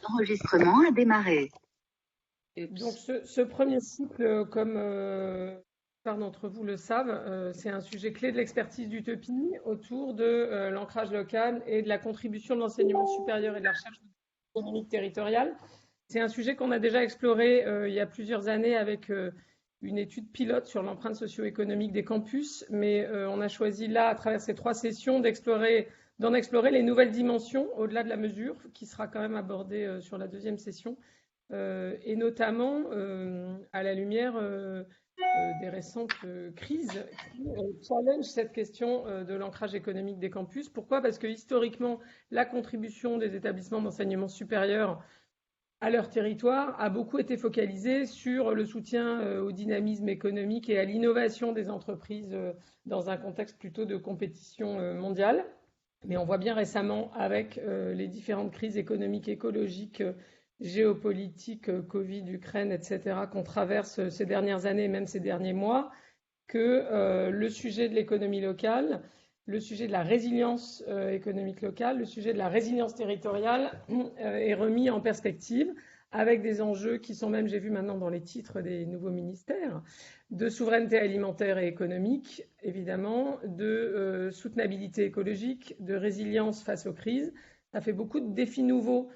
L'enregistrement a démarré. Donc ce premier cycle, comme plupart d'entre vous le savent, c'est un sujet clé de l'expertise d'Utopie autour de l'ancrage local et de la contribution de l'enseignement supérieur et de la recherche économique territoriale. C'est un sujet qu'on a déjà exploré il y a plusieurs années avec une étude pilote sur l'empreinte socio-économique des campus, mais on a choisi là, à travers ces 3 sessions, d'en explorer les nouvelles dimensions au-delà de la mesure, qui sera quand même abordée sur la 2e session. Et notamment à la lumière des récentes crises qui challenge cette question de l'ancrage économique des campus. Pourquoi? Parce que historiquement, la contribution des établissements d'enseignement supérieur à leur territoire a beaucoup été focalisée sur le soutien au dynamisme économique et à l'innovation des entreprises dans un contexte plutôt de compétition mondiale. Mais on voit bien récemment avec les différentes crises économiques, écologiques, géopolitiques, Covid, Ukraine, etc., qu'on traverse ces dernières années et même ces derniers mois, que le sujet de l'économie locale, le sujet de la résilience économique locale, le sujet de la résilience territoriale est remis en perspective avec des enjeux qui sont même, j'ai vu maintenant dans les titres des nouveaux ministères, de souveraineté alimentaire et économique, évidemment, de soutenabilité écologique, de résilience face aux crises. Ça fait beaucoup de défis nouveaux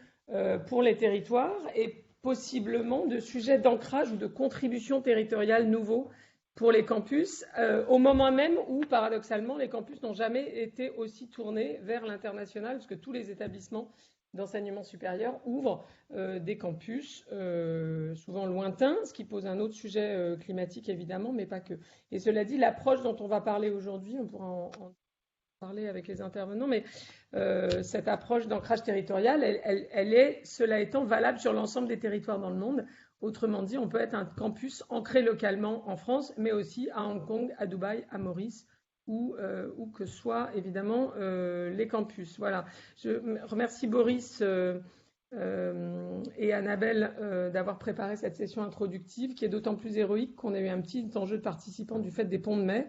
pour les territoires et possiblement de sujets d'ancrage ou de contribution territoriale nouveaux pour les campus, au moment même où, paradoxalement, les campus n'ont jamais été aussi tournés vers l'international, puisque tous les établissements d'enseignement supérieur ouvrent des campus, souvent lointains, ce qui pose un autre sujet climatique, évidemment, mais pas que. Et cela dit, l'approche dont on va parler aujourd'hui, on pourra en parler avec les intervenants, mais cette approche d'ancrage territorial, elle est, cela étant, valable sur l'ensemble des territoires dans le monde. Autrement dit, on peut être un campus ancré localement en France, mais aussi à Hong Kong, à Dubaï, à Maurice, où que soient évidemment les campus. Voilà. Je remercie Boris et Annabelle d'avoir préparé cette session introductive, qui est d'autant plus héroïque qu'on a eu un petit enjeu de participants du fait des ponts de mai,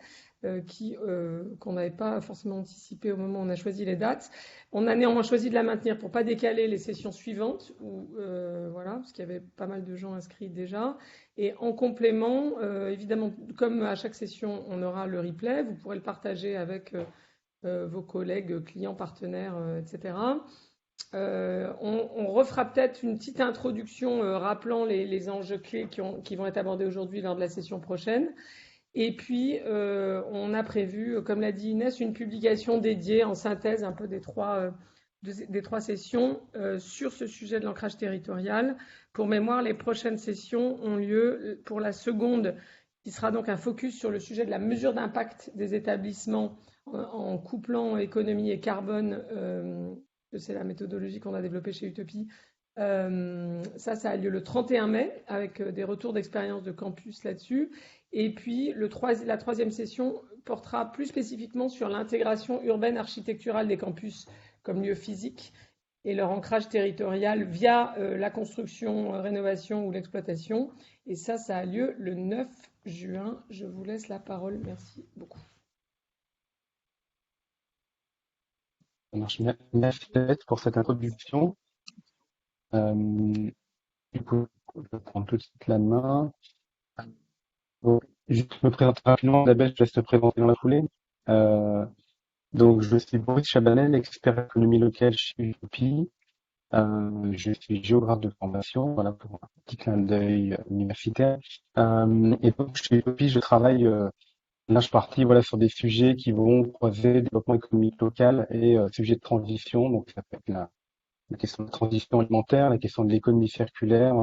qu'on n'avait pas forcément anticipé au moment où on a choisi les dates. On a néanmoins choisi de la maintenir pour ne pas décaler les sessions suivantes, voilà, parce qu'il y avait pas mal de gens inscrits déjà. Et en complément, évidemment, comme à chaque session, on aura le replay, vous pourrez le partager avec vos collègues, clients, partenaires, etc. On refera peut-être une petite introduction rappelant les enjeux clés qui vont être abordés aujourd'hui lors de la session prochaine. Et puis, on a prévu, comme l'a dit Inès, une publication dédiée en synthèse un peu des 3 sessions sur ce sujet de l'ancrage territorial. Pour mémoire, les prochaines sessions ont lieu pour la seconde, qui sera donc un focus sur le sujet de la mesure d'impact des établissements en couplant économie et carbone. C'est la méthodologie qu'on a développée chez Utopie. Ça a lieu le 31 mai avec des retours d'expérience de campus là-dessus. Et puis, la 3e session portera plus spécifiquement sur l'intégration urbaine architecturale des campus comme lieu physique et leur ancrage territorial via la construction, rénovation ou l'exploitation. Et ça a lieu le 9 juin. Je vous laisse la parole. Merci beaucoup. Ça marche. Merci pour cette introduction. Du coup, je vais prendre tout de suite la main. Donc, juste me présenter rapidement. Annabelle, je te laisse te présenter dans la foulée. Donc, je suis Boris Chabanel, expert économie locale chez Utopie. Je suis géographe de formation, voilà, pour un petit clin d'œil universitaire. Et donc, chez Utopie, je travaille large partie, voilà, sur des sujets qui vont croiser développement économique local et sujets de transition. Donc, ça peut être la question de la transition alimentaire, la question de l'économie circulaire,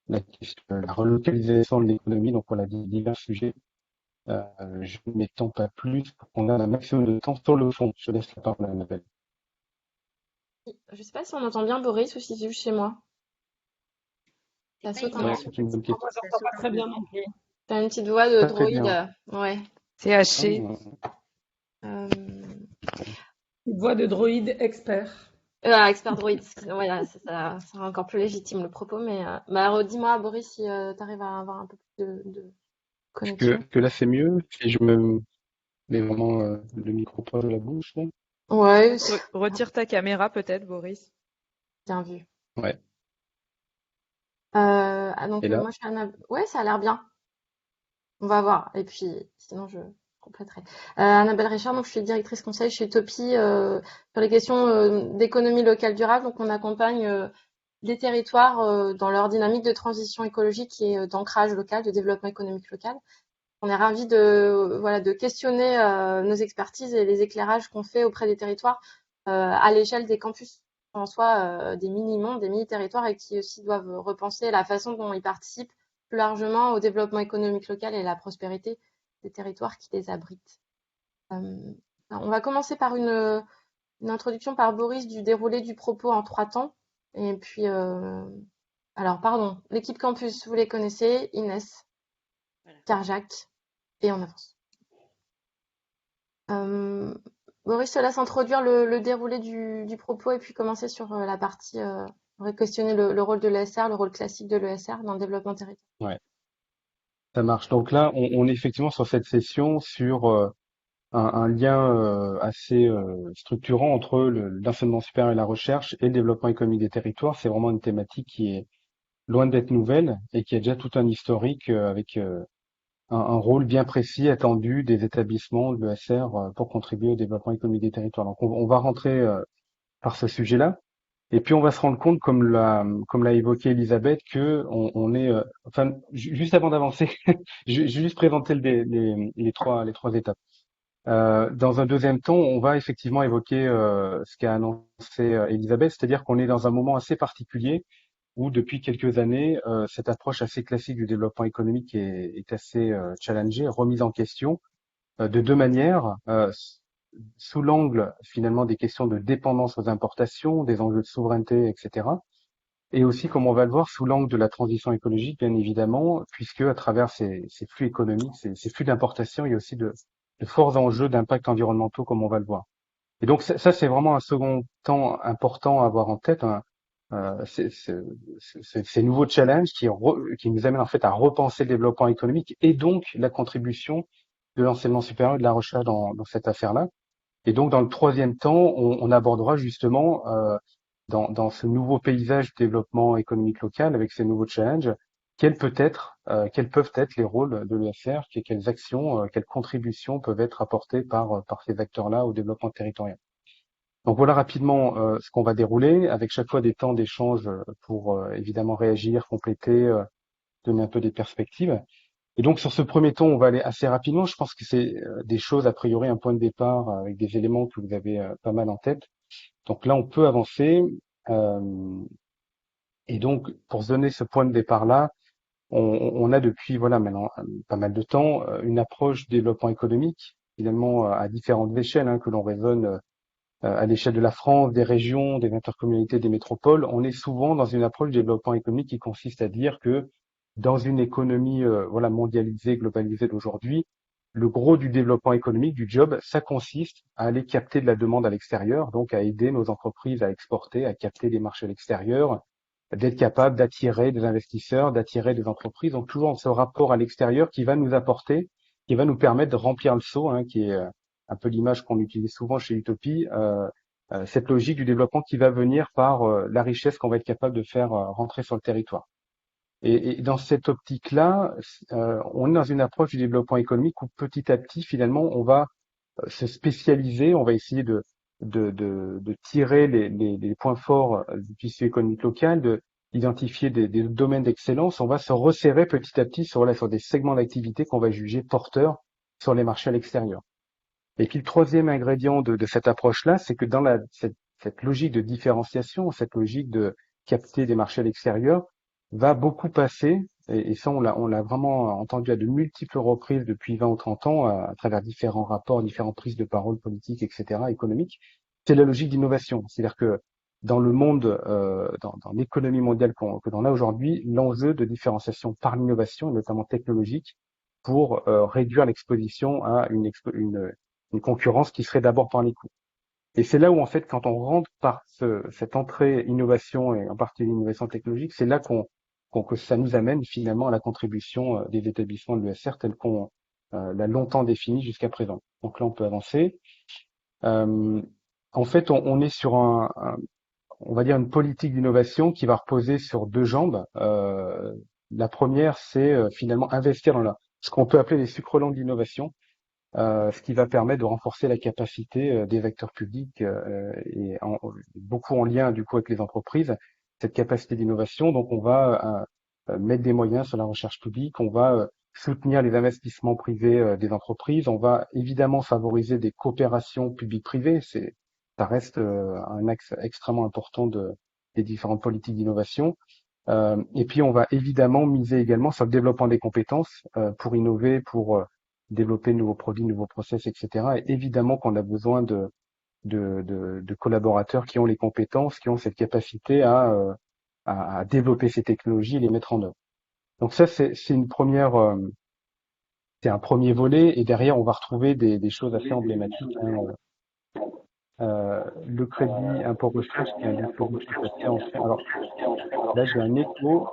la question de la relocalisation de l'économie. Donc, voilà, divers sujets. Je ne m'étends pas plus pour qu'on ait un maximum de temps sur le fond. Je laisse la parole à Annabelle. Je sais pas si on entend bien Boris ou si c'est juste chez moi. Ça saute un Ouais, petit peu. c'est une bonne question. Moi, j'entends pas très bien non plus. T'as une petite voix de Pas très droïde. bien. Ouais. C'est haché. Euh, Une voix de droïde expert. expert droïde. Voilà, ça sera encore plus légitime le propos, mais redis-moi, Boris, si t'arrives à avoir un peu plus de connexion. Que là, c'est mieux. Si je me mets vraiment le micro proche de la bouche, là. Ouais, Retire ta caméra peut-être, Boris. bien vu. Ouais. Et là, Moi, ouais, ça a l'air bien. On va voir. Et puis, sinon, je compléterai. Annabelle Richard, donc je suis directrice conseil chez Topi sur les questions d'économie locale durable. Donc, on accompagne les territoires dans leur dynamique de transition écologique et d'ancrage local, de développement économique local. On est ravis de questionner nos expertises et les éclairages qu'on fait auprès des territoires à l'échelle des campus en soi, des mini-mondes, des mini-territoires et qui aussi doivent repenser la façon dont ils participent plus largement au développement économique local et à la prospérité des territoires qui les abritent. Euh, on va commencer par une introduction par Boris du déroulé du propos en 3 temps. Et puis, alors, pardon, l'équipe campus, vous les connaissez, Inès, Voilà. Pierre-Jacques, et on avance. Boris te laisse introduire le déroulé du propos et puis commencer sur la partie, on va questionner le rôle de l'ESR, le rôle classique de l'ESR dans le développement territorial. ouais, ça marche. Donc là, on est effectivement sur cette session sur un lien assez structurant entre l'enseignement supérieur et la recherche et le développement économique des territoires. C'est vraiment une thématique qui est loin d'être nouvelle et qui a déjà tout un historique avec un rôle bien précis attendu des établissements de l'ESR pour contribuer au développement économique des territoires. Donc on va rentrer par ce sujet-là. Et puis on va se rendre compte, comme l'a évoqué Elisabeth, que on est, enfin, juste avant d'avancer, je vais juste présenter les trois étapes. Dans un deuxième temps, on va effectivement évoquer ce qu'a annoncé Elisabeth, c'est-à-dire qu'on est dans un moment assez particulier où depuis quelques années, cette approche assez classique du développement économique est assez challengée, remise en question de deux manières. Sous l'angle finalement des questions de dépendance aux importations, des enjeux de souveraineté, etc. Et aussi, comme on va le voir, sous l'angle de la transition écologique, bien évidemment, puisque à travers ces flux économiques, ces flux d'importation, il y a aussi de forts enjeux d'impact environnementaux, comme on va le voir. Et donc ça, c'est vraiment un second temps important à avoir en tête, hein. Ces nouveaux challenges qui nous amènent en fait à repenser le développement économique et donc la contribution de l'enseignement supérieur et de la recherche dans cette affaire-là. Et donc, dans le troisième temps, on abordera justement dans ce nouveau paysage de développement économique local avec ces nouveaux challenges, quels peuvent être les rôles de l'ESR, quelles actions, quelles contributions peuvent être apportées par ces acteurs-là au développement territorial. Donc voilà rapidement ce qu'on va dérouler, avec chaque fois des temps d'échange pour évidemment réagir, compléter, donner un peu des perspectives. Et donc sur ce premier ton, on va aller assez rapidement. Je pense que c'est des choses, a priori, un point de départ avec des éléments que vous avez pas mal en tête. Donc là, on peut avancer. Euh, et donc, pour se donner ce point de départ-là, on a depuis voilà maintenant pas mal de temps une approche du développement économique, finalement à différentes échelles, hein, que l'on raisonne à l'échelle de la France, des régions, des intercommunalités, des métropoles. On est souvent dans une approche du développement économique qui consiste à dire que dans une économie voilà mondialisée, globalisée d'aujourd'hui, le gros du développement économique, du job, ça consiste à aller capter de la demande à l'extérieur, donc à aider nos entreprises à exporter, à capter des marchés à l'extérieur, d'être capable d'attirer des investisseurs, d'attirer des entreprises. Donc toujours dans ce rapport à l'extérieur qui va nous apporter, qui va nous permettre de remplir le seau, hein, qui est un peu l'image qu'on utilise souvent chez Utopie, cette logique du développement qui va venir par la richesse qu'on va être capable de faire rentrer sur le territoire. Et dans cette optique-là, on est dans une approche du développement économique où petit à petit, finalement, on va se spécialiser, on va essayer de tirer les points forts du tissu économique local, d'identifier des domaines d'excellence. On va se resserrer petit à petit sur des segments d'activité qu'on va juger porteurs sur les marchés à l'extérieur. Et puis le troisième ingrédient de cette approche-là, c'est que dans cette logique de différenciation, cette logique de capter des marchés à l'extérieur, va beaucoup passer, et ça on l'a vraiment entendu à de multiples reprises depuis 20 ou 30 ans, à travers différents rapports, différentes prises de parole politiques, etc., économiques, c'est la logique d'innovation. C'est-à-dire que dans le monde, dans l'économie mondiale que l'on a aujourd'hui, l'enjeu de différenciation par l'innovation, notamment technologique, pour réduire l'exposition à une concurrence qui serait d'abord par les coûts. Et c'est là où, en fait, quand on rentre par cette entrée innovation et en partie l'innovation technologique, c'est là que ça nous amène finalement à la contribution des établissements de l'ESR tel qu'on l'a longtemps défini jusqu'à présent. Donc là, on peut avancer. En fait, on est sur on va dire une politique d'innovation qui va reposer sur deux jambes. La première, c'est finalement investir dans ce qu'on peut appeler les sucres lents d'innovation, ce qui va permettre de renforcer la capacité des acteurs publics beaucoup en lien du coup avec les entreprises, cette capacité d'innovation. Donc on va mettre des moyens sur la recherche publique, on va soutenir les investissements privés des entreprises, on va évidemment favoriser des coopérations publiques-privées. Ça reste un axe extrêmement important des différentes politiques d'innovation. Et puis on va évidemment miser également sur le développement des compétences pour innover, pour développer de nouveaux produits, de nouveaux process, etc. Et évidemment qu'on a besoin de collaborateurs qui ont les compétences, qui ont cette capacité à développer ces technologies et les mettre en œuvre. Donc ça, c'est un premier volet. Et derrière, on va retrouver des choses assez emblématiques, hein. Le crédit impôt recherche, qui est un dispositif assez ancien. Alors là, j'ai un écho.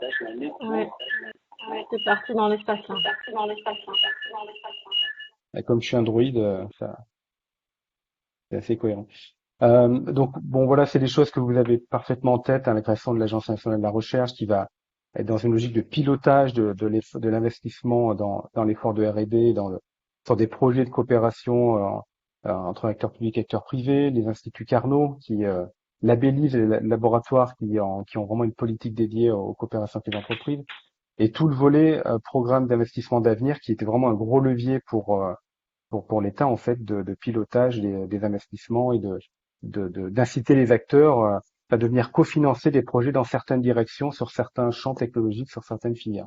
Ouais, c'est parti dans l'espace là. Et comme je suis Android, ça, c'est assez cohérent. Donc bon, voilà, c'est des choses que vous avez parfaitement en tête, hein, la création de l'Agence nationale de la recherche qui va être dans une logique de pilotage de l'investissement dans l'effort de R&D, sur des projets de coopération entre acteurs publics et acteurs privés, les instituts Carnot qui labellisent les laboratoires qui ont vraiment une politique dédiée aux coopérations avec les entreprises, et tout le volet programme d'investissement d'avenir qui était vraiment un gros levier pour l'État en fait de pilotage des investissements et d'inciter les acteurs à devenir cofinancer des projets dans certaines directions, sur certains champs technologiques, sur certaines filières.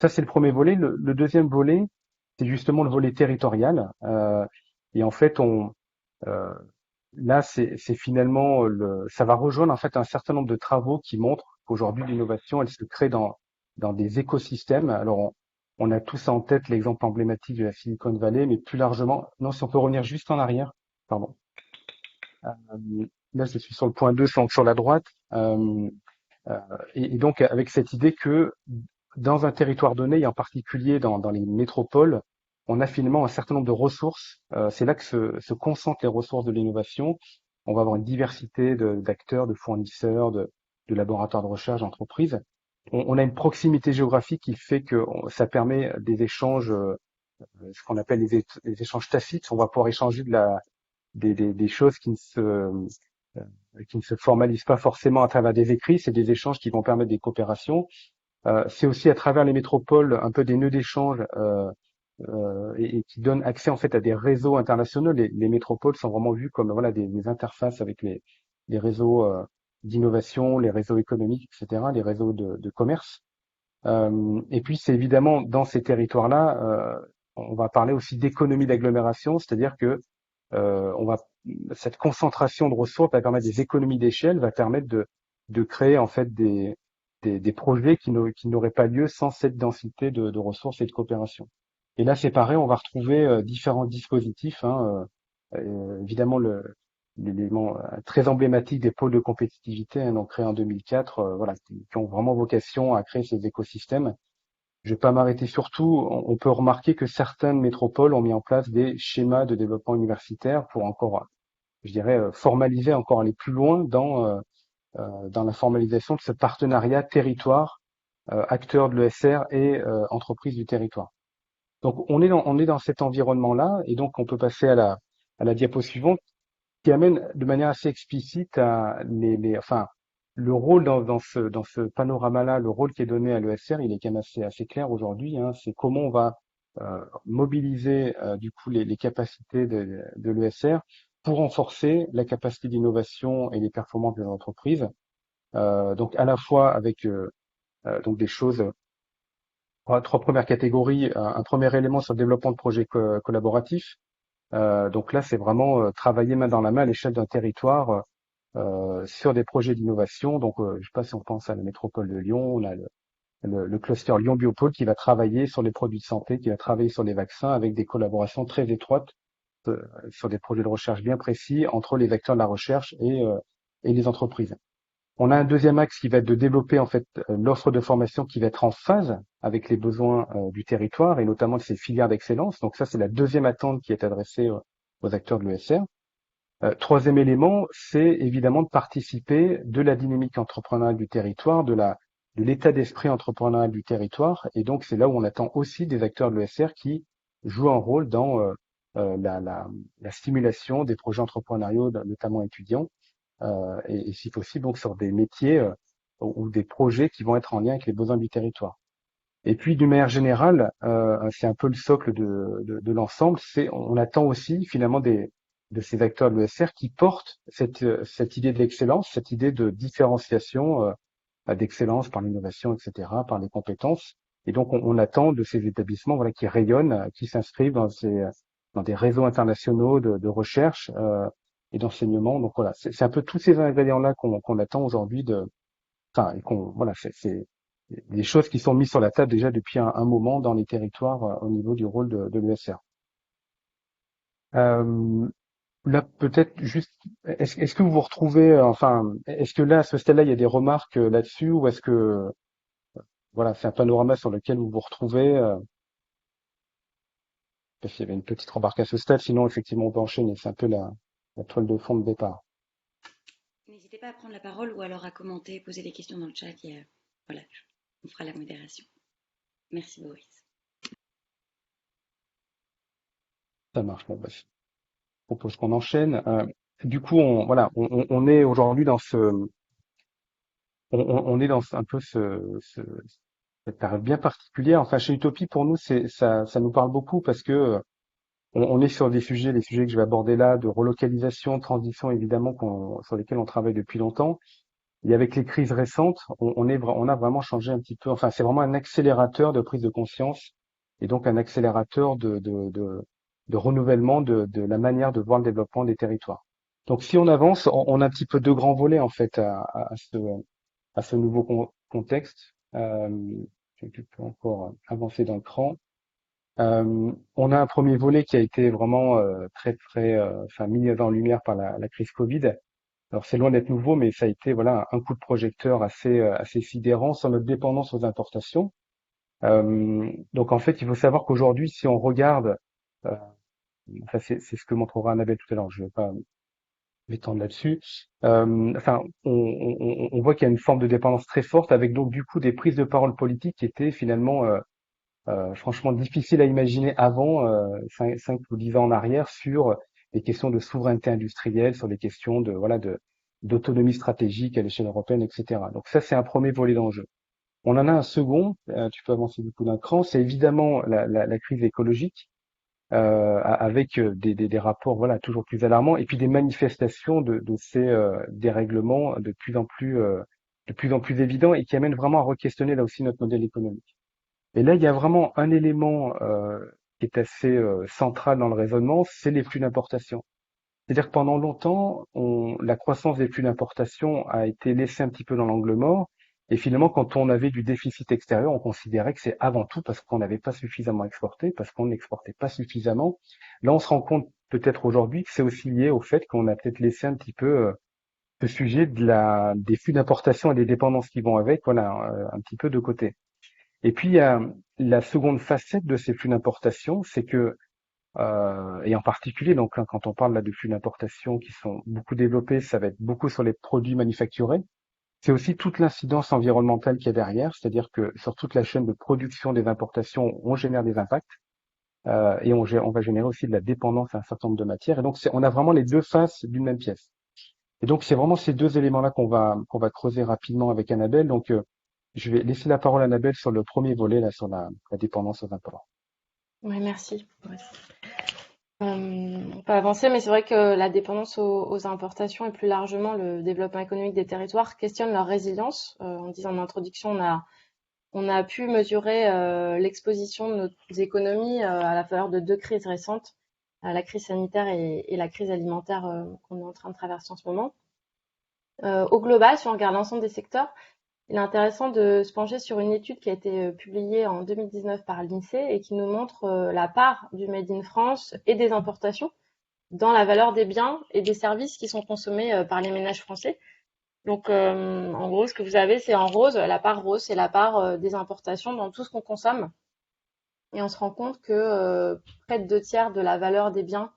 Ça, c'est le premier volet. Le deuxième volet, c'est justement le volet territorial. Et en fait, là, c'est finalement ça va rejoindre en fait un certain nombre de travaux qui montrent qu'aujourd'hui l'innovation, elle se crée dans des écosystèmes. Alors, on a tous en tête l'exemple emblématique de la Silicon Valley, mais plus largement, non, si on peut revenir juste en arrière, pardon. Là, je suis sur le point 2, sur la droite. Et donc, avec cette idée que dans un territoire donné, et en particulier dans les métropoles, on a finalement un certain nombre de ressources. C'est là que se concentrent les ressources de l'innovation. On va avoir une diversité d'acteurs, de fournisseurs, de laboratoires de recherche, d'entreprises. On a une proximité géographique qui fait que ça permet des échanges, ce qu'on appelle les échanges tacites. On va pouvoir échanger des choses qui ne se formalisent pas forcément à travers des écrits. C'est des échanges qui vont permettre des coopérations. C'est aussi à travers les métropoles un peu des nœuds d'échange et qui donnent accès en fait à des réseaux internationaux. Les métropoles sont vraiment vues comme voilà des interfaces avec les réseaux d'innovation, les réseaux économiques, etc., les réseaux de commerce. Et puis c'est évidemment dans ces territoires-là, on va parler aussi d'économie d'agglomération, c'est-à-dire que cette concentration de ressources va permettre des économies d'échelle, va permettre de créer en fait des projets qui n'auraient pas lieu sans cette densité de ressources et de coopération. Et là, c'est pareil, on va retrouver différents dispositifs, hein, évidemment l'élément très emblématique des pôles de compétitivité, hein, donc créés en 2004, voilà, qui ont vraiment vocation à créer ces écosystèmes. Je vais pas m'arrêter sur tout. On peut remarquer que certaines métropoles ont mis en place des schémas de développement universitaire pour encore, je dirais, formaliser, encore aller plus loin dans la formalisation de ce partenariat territoire, acteurs de l'ESR et entreprises du territoire. Donc on est dans cet environnement-là, et donc on peut passer à la diapo suivante, qui amène de manière assez explicite à enfin le rôle dans ce panorama-là, le rôle qui est donné à l'ESR, il est quand même assez clair aujourd'hui, hein, c'est comment on va mobiliser du coup les capacités de l'ESR pour renforcer la capacité d'innovation et les performances des entreprises. Donc à la fois avec donc des choses, trois premières catégories. Un premier élément sur le développement de projets collaboratifs. Donc là, c'est vraiment travailler main dans la main à l'échelle d'un territoire sur des projets d'innovation. Donc, je sais pas si on pense à la métropole de Lyon, on a le cluster Lyon Biopôle qui va travailler sur les produits de santé, qui va travailler sur les vaccins avec des collaborations très étroites sur des projets de recherche bien précis entre les acteurs de la recherche et les entreprises. On a un deuxième axe qui va être de développer en fait l'offre de formation qui va être en phase avec les besoins du territoire et notamment de ces filières d'excellence. Donc ça, c'est la deuxième attente qui est adressée aux acteurs de l'ESR. Troisième élément, c'est évidemment de participer de la dynamique entrepreneuriale du territoire, de l'état d'esprit entrepreneurial du territoire. Et donc, c'est là où on attend aussi des acteurs de l'ESR qui jouent un rôle dans la stimulation des projets entrepreneuriaux, notamment étudiants, et si possible, donc sur des métiers ou des projets qui vont être en lien avec les besoins du territoire. Et puis, d'une manière générale, c'est un peu le socle de l'ensemble. On attend aussi finalement de ces acteurs de l'ESR qui portent cette idée d'excellence, cette idée de différenciation, d'excellence par l'innovation, etc., par les compétences. Et donc, on attend de ces établissements, voilà, qui rayonnent, qui s'inscrivent dans des réseaux internationaux de recherche et d'enseignement. Donc voilà, c'est un peu tous ces ingrédients-là qu'on attend aujourd'hui enfin, et voilà, c'est des choses qui sont mises sur la table déjà depuis un moment dans les territoires au niveau du rôle de l'ESR. Euh, Là, peut-être juste, est-ce que vous vous retrouvez, enfin, est-ce que là, à ce stade-là, il y a des remarques là-dessus, ou est-ce que, voilà, c'est un panorama sur lequel vous vous retrouvez, parce qu'il y avait une petite remarque à ce stade, sinon, effectivement, on peut enchaîner, c'est un peu la toile de fond de départ. N'hésitez pas à prendre la parole ou alors à commenter, poser des questions dans le chat. Voilà, on fera la modération. Merci Boris. Ça marche, bon, bah, je propose qu'on enchaîne. Du coup, voilà, on est aujourd'hui dans on est dans un peu cette période bien particulière. Enfin, chez Utopie, pour nous, ça nous parle beaucoup parce que on est sur des sujets, les sujets que je vais aborder là, de relocalisation, de transition, évidemment, sur lesquels on travaille depuis longtemps. Et avec les crises récentes, on a vraiment changé un petit peu. Enfin, c'est vraiment un accélérateur de prise de conscience et donc un accélérateur de renouvellement de la manière de voir le développement des territoires. Donc, si on avance, on a un petit peu deux grands volets en fait à ce nouveau contexte. Je peux encore avancer dans le cran. On a un premier volet qui a été vraiment très, enfin, mis en lumière par la crise Covid. Alors c'est loin d'être nouveau, mais ça a été voilà un coup de projecteur assez sidérant sur notre dépendance aux importations. Donc en fait, il faut savoir qu'aujourd'hui, si on regarde, euh, enfin c'est ce que montrera Annabelle tout à l'heure, je vais pas m'étendre là-dessus. Enfin, on voit qu'il y a une forme de dépendance très forte, avec donc du coup des prises de parole politiques qui étaient finalement franchement difficiles à imaginer avant 5 ou 10 ans en arrière sur les questions de souveraineté industrielle, sur les questions de d'autonomie stratégique à l'échelle européenne, etc. Donc ça, c'est un premier volet d'enjeu. On en a un second, tu peux avancer du coup d'un cran, c'est évidemment la crise écologique, avec des rapports voilà toujours plus alarmants, et puis des manifestations de ces dérèglements de plus en plus évidents et qui amènent vraiment à re-questionner là aussi notre modèle économique. Et là, il y a vraiment un élément qui est assez central dans le raisonnement, c'est les flux d'importation. C'est-à-dire que pendant longtemps, la croissance des flux d'importation a été laissée un petit peu dans l'angle mort. Et finalement, quand on avait du déficit extérieur, on considérait que c'est avant tout parce qu'on n'avait pas suffisamment exporté, parce qu'on n'exportait pas suffisamment. Là, on se rend compte peut-être aujourd'hui que c'est aussi lié au fait qu'on a peut-être laissé un petit peu ce sujet des flux d'importation et des dépendances qui vont avec, voilà, un petit peu de côté. Et puis, il y a la seconde facette de ces flux d'importation, c'est que et en particulier, donc hein, quand on parle là de flux d'importation qui sont beaucoup développés, ça va être beaucoup sur les produits manufacturés. C'est aussi toute l'incidence environnementale qu'il y a derrière, c'est-à-dire que sur toute la chaîne de production des importations, on génère des impacts et on va générer aussi de la dépendance à un certain nombre de matières. Et donc, on a vraiment les deux faces d'une même pièce. Et donc, c'est vraiment ces deux éléments-là qu'on va creuser rapidement avec Annabelle. Donc, je vais laisser la parole à Annabelle sur le premier volet, là, sur la dépendance aux imports. Oui, merci. Ouais. On peut avancer, mais c'est vrai que la dépendance aux importations et plus largement le développement économique des territoires questionne leur résilience. On disait en introduction, on a pu mesurer l'exposition de nos économies à la faveur de deux crises récentes, la crise sanitaire et la crise alimentaire qu'on est en train de traverser en ce moment. Au global, si on regarde l'ensemble des secteurs, il est intéressant de se pencher sur une étude qui a été publiée en 2019 par l'INSEE et qui nous montre la part du Made in France et des importations dans la valeur des biens et des services qui sont consommés par les ménages français. Donc, en gros, ce que vous avez, c'est en rose. La part rose, c'est la part des importations dans tout ce qu'on consomme. Et on se rend compte que près de 2 tiers de la valeur des biens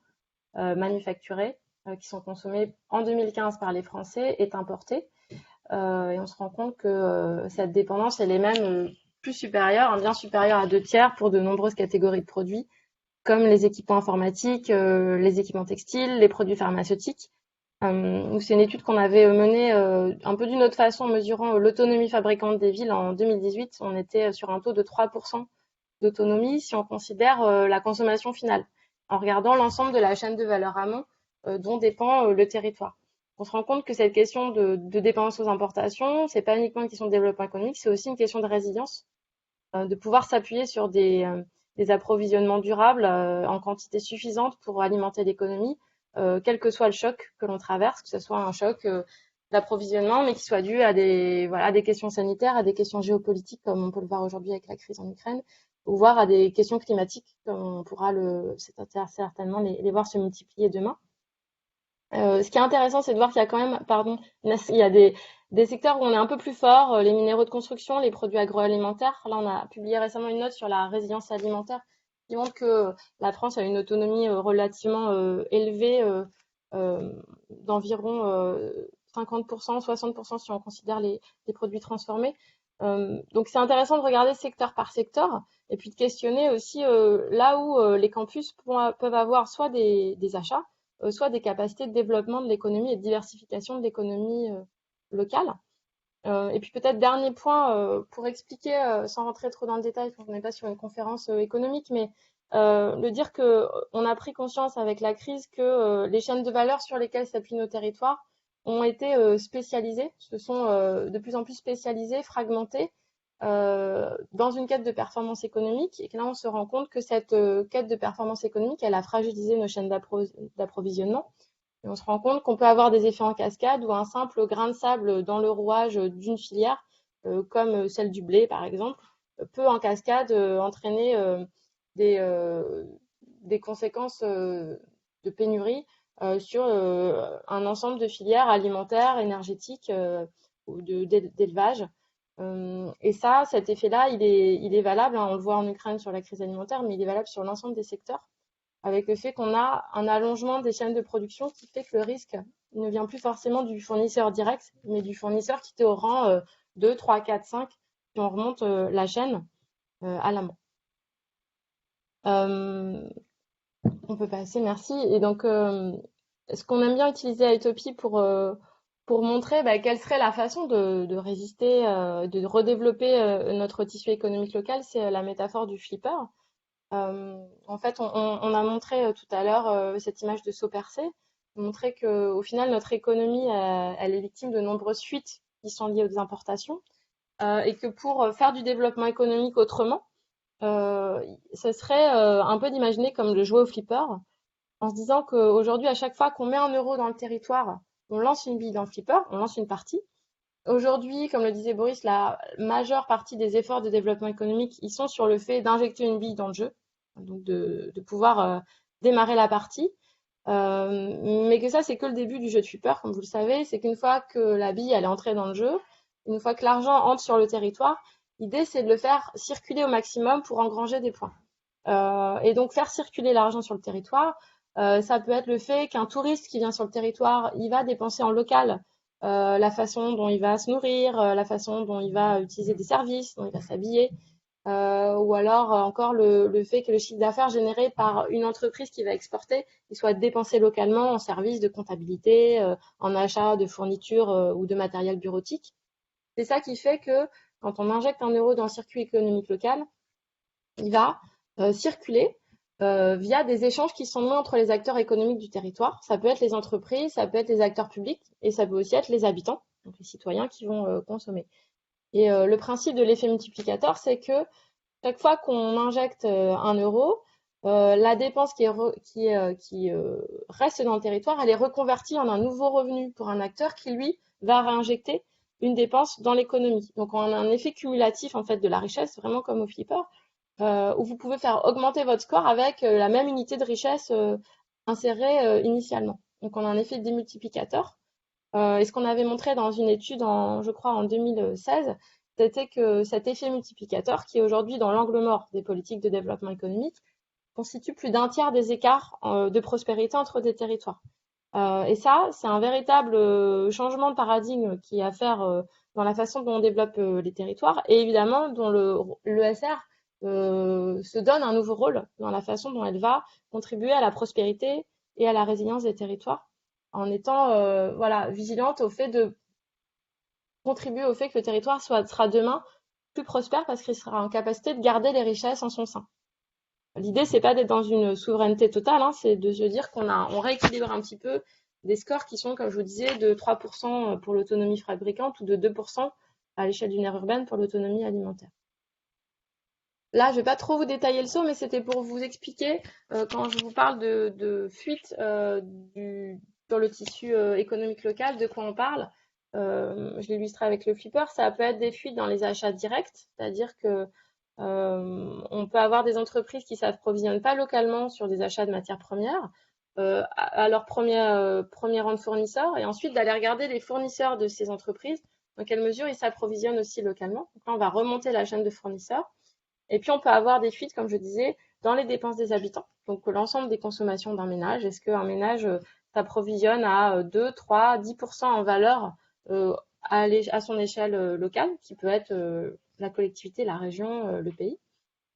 manufacturés qui sont consommés en 2015 par les Français est importé. Et on se rend compte que cette dépendance, elle est même plus supérieure, bien supérieure à 2/3 pour de nombreuses catégories de produits, comme les équipements informatiques, les équipements textiles, les produits pharmaceutiques. C'est une étude qu'on avait menée un peu d'une autre façon, en mesurant l'autonomie fabricante des villes en 2018. On était sur un taux de 3% d'autonomie si on considère la consommation finale, en regardant l'ensemble de la chaîne de valeur amont dont dépend le territoire. On se rend compte que cette question de dépendance aux importations, c'est pas uniquement une question de développement économique, c'est aussi une question de résilience, de pouvoir s'appuyer sur des approvisionnements durables en quantité suffisante pour alimenter l'économie, quel que soit le choc que l'on traverse, que ce soit un choc d'approvisionnement, mais qui soit dû à des questions sanitaires, à des questions géopolitiques, comme on peut le voir aujourd'hui avec la crise en Ukraine, ou voire à des questions climatiques, comme on pourra certainement les voir se multiplier demain. Ce qui est intéressant, c'est de voir qu'il y a quand même, il y a des secteurs où on est un peu plus fort, les minéraux de construction, les produits agroalimentaires. Là, on a publié récemment une note sur la résilience alimentaire qui montre que la France a une autonomie relativement élevée, d'environ 50%, 60% si on considère les produits transformés. Donc c'est intéressant de regarder secteur par secteur et puis de questionner aussi là où les campus peuvent avoir soit des achats, soit des capacités de développement de l'économie et de diversification de l'économie locale. Et puis peut-être dernier point pour expliquer, sans rentrer trop dans le détail, parce qu'on n'est pas sur une conférence économique, mais de dire que on a pris conscience avec la crise que les chaînes de valeur sur lesquelles s'appuient nos territoires ont été spécialisées, se sont de plus en plus spécialisées, fragmentées dans une quête de performance économique, et que là on se rend compte que cette quête de performance économique, elle a fragilisé nos chaînes d'approvisionnement. Et on se rend compte qu'on peut avoir des effets en cascade ou un simple grain de sable dans le rouage d'une filière, comme celle du blé par exemple, peut en cascade entraîner des conséquences de pénurie sur un ensemble de filières alimentaires, énergétiques ou d'élevage. Et ça, cet effet-là, il est valable, hein, on le voit en Ukraine sur la crise alimentaire, mais il est valable sur l'ensemble des secteurs, avec le fait qu'on a un allongement des chaînes de production qui fait que le risque ne vient plus forcément du fournisseur direct, mais du fournisseur qui était au rang 2, 3, 4, 5, si on remonte la chaîne à l'amont. On peut passer, merci. Et donc, ce qu'on aime bien utiliser à Utopie pour montrer quelle serait la façon de résister, de redévelopper notre tissu économique local, c'est la métaphore du flipper. En fait, on a montré tout à l'heure cette image de seau percé, montrer qu'au final, notre économie, elle est victime de nombreuses fuites qui sont liées aux importations, et que pour faire du développement économique autrement, ce serait un peu d'imaginer comme le jouet au flipper, en se disant qu'aujourd'hui, à chaque fois qu'on met 1 euro dans le territoire, on lance une bille dans le flipper, on lance une partie. Aujourd'hui, comme le disait Boris, la majeure partie des efforts de développement économique, ils sont sur le fait d'injecter une bille dans le jeu, donc de pouvoir démarrer la partie. Mais que ça, c'est que le début du jeu de flipper, comme vous le savez. C'est qu'une fois que la bille elle est entrée dans le jeu, une fois que l'argent entre sur le territoire, l'idée, c'est de le faire circuler au maximum pour engranger des points. Et donc, faire circuler l'argent sur le territoire, ça peut être le fait qu'un touriste qui vient sur le territoire, il va dépenser en local la façon dont il va se nourrir, la façon dont il va utiliser des services, dont il va s'habiller, ou alors encore le fait que le chiffre d'affaires généré par une entreprise qui va exporter, il soit dépensé localement en services de comptabilité, en achat de fournitures ou de matériel bureautique. C'est ça qui fait que quand on injecte 1 euro dans le circuit économique local, il va circuler via des échanges qui sont menés entre les acteurs économiques du territoire. Ça peut être les entreprises, ça peut être les acteurs publics et ça peut aussi être les habitants, donc les citoyens qui vont consommer. Et le principe de l'effet multiplicateur, c'est que chaque fois qu'on injecte 1 euro, la dépense qui reste dans le territoire, elle est reconvertie en un nouveau revenu pour un acteur qui, lui, va réinjecter une dépense dans l'économie. Donc, on a un effet cumulatif en fait de la richesse, vraiment comme au flipper, où vous pouvez faire augmenter votre score avec la même unité de richesse insérée initialement. Donc, on a un effet démultiplicateur. Et ce qu'on avait montré dans une étude, je crois en 2016, c'était que cet effet multiplicateur, qui est aujourd'hui dans l'angle mort des politiques de développement économique, constitue plus d'1/3 des écarts de prospérité entre des territoires. Et ça, c'est un véritable changement de paradigme qui est à faire dans la façon dont on développe les territoires et évidemment dont l'ESR se donne un nouveau rôle dans la façon dont elle va contribuer à la prospérité et à la résilience des territoires en étant voilà, vigilante au fait de contribuer au fait que le territoire sera demain plus prospère parce qu'il sera en capacité de garder les richesses en son sein. L'idée, c'est pas d'être dans une souveraineté totale, hein, c'est de se dire on rééquilibre un petit peu des scores qui sont, comme je vous disais, de 3% pour l'autonomie fabricante ou de 2% à l'échelle d'une aire urbaine pour l'autonomie alimentaire. Là, je vais pas trop vous détailler le saut, mais c'était pour vous expliquer quand je vous parle de fuite sur le tissu économique local, de quoi on parle. Je l'illustrerai avec le flipper. Ça peut être des fuites dans les achats directs, c'est-à-dire que on peut avoir des entreprises qui s'approvisionnent pas localement sur des achats de matières premières à leur premier rang de fournisseurs et ensuite d'aller regarder les fournisseurs de ces entreprises, dans quelle mesure ils s'approvisionnent aussi localement. Donc là, on va remonter la chaîne de fournisseurs. Et puis, on peut avoir des fuites, comme je disais, dans les dépenses des habitants. Donc, l'ensemble des consommations d'un ménage. Est-ce qu'un ménage s'approvisionne à 2, 3, 10% en valeur à son échelle locale, qui peut être la collectivité, la région, le pays.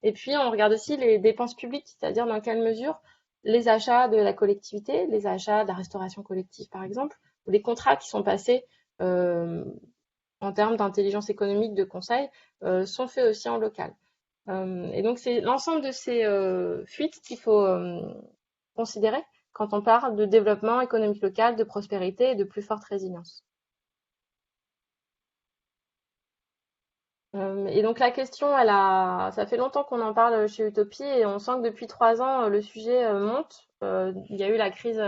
Et puis, on regarde aussi les dépenses publiques, c'est-à-dire dans quelle mesure les achats de la collectivité, les achats de la restauration collective, par exemple, ou les contrats qui sont passés en termes d'intelligence économique de conseil, sont faits aussi en local. Et donc, c'est l'ensemble de ces fuites qu'il faut considérer quand on parle de développement économique local, de prospérité et de plus forte résilience. Et donc la question, ça fait longtemps qu'on en parle chez Utopie et on sent que depuis 3 ans, le sujet monte. Il y a eu la crise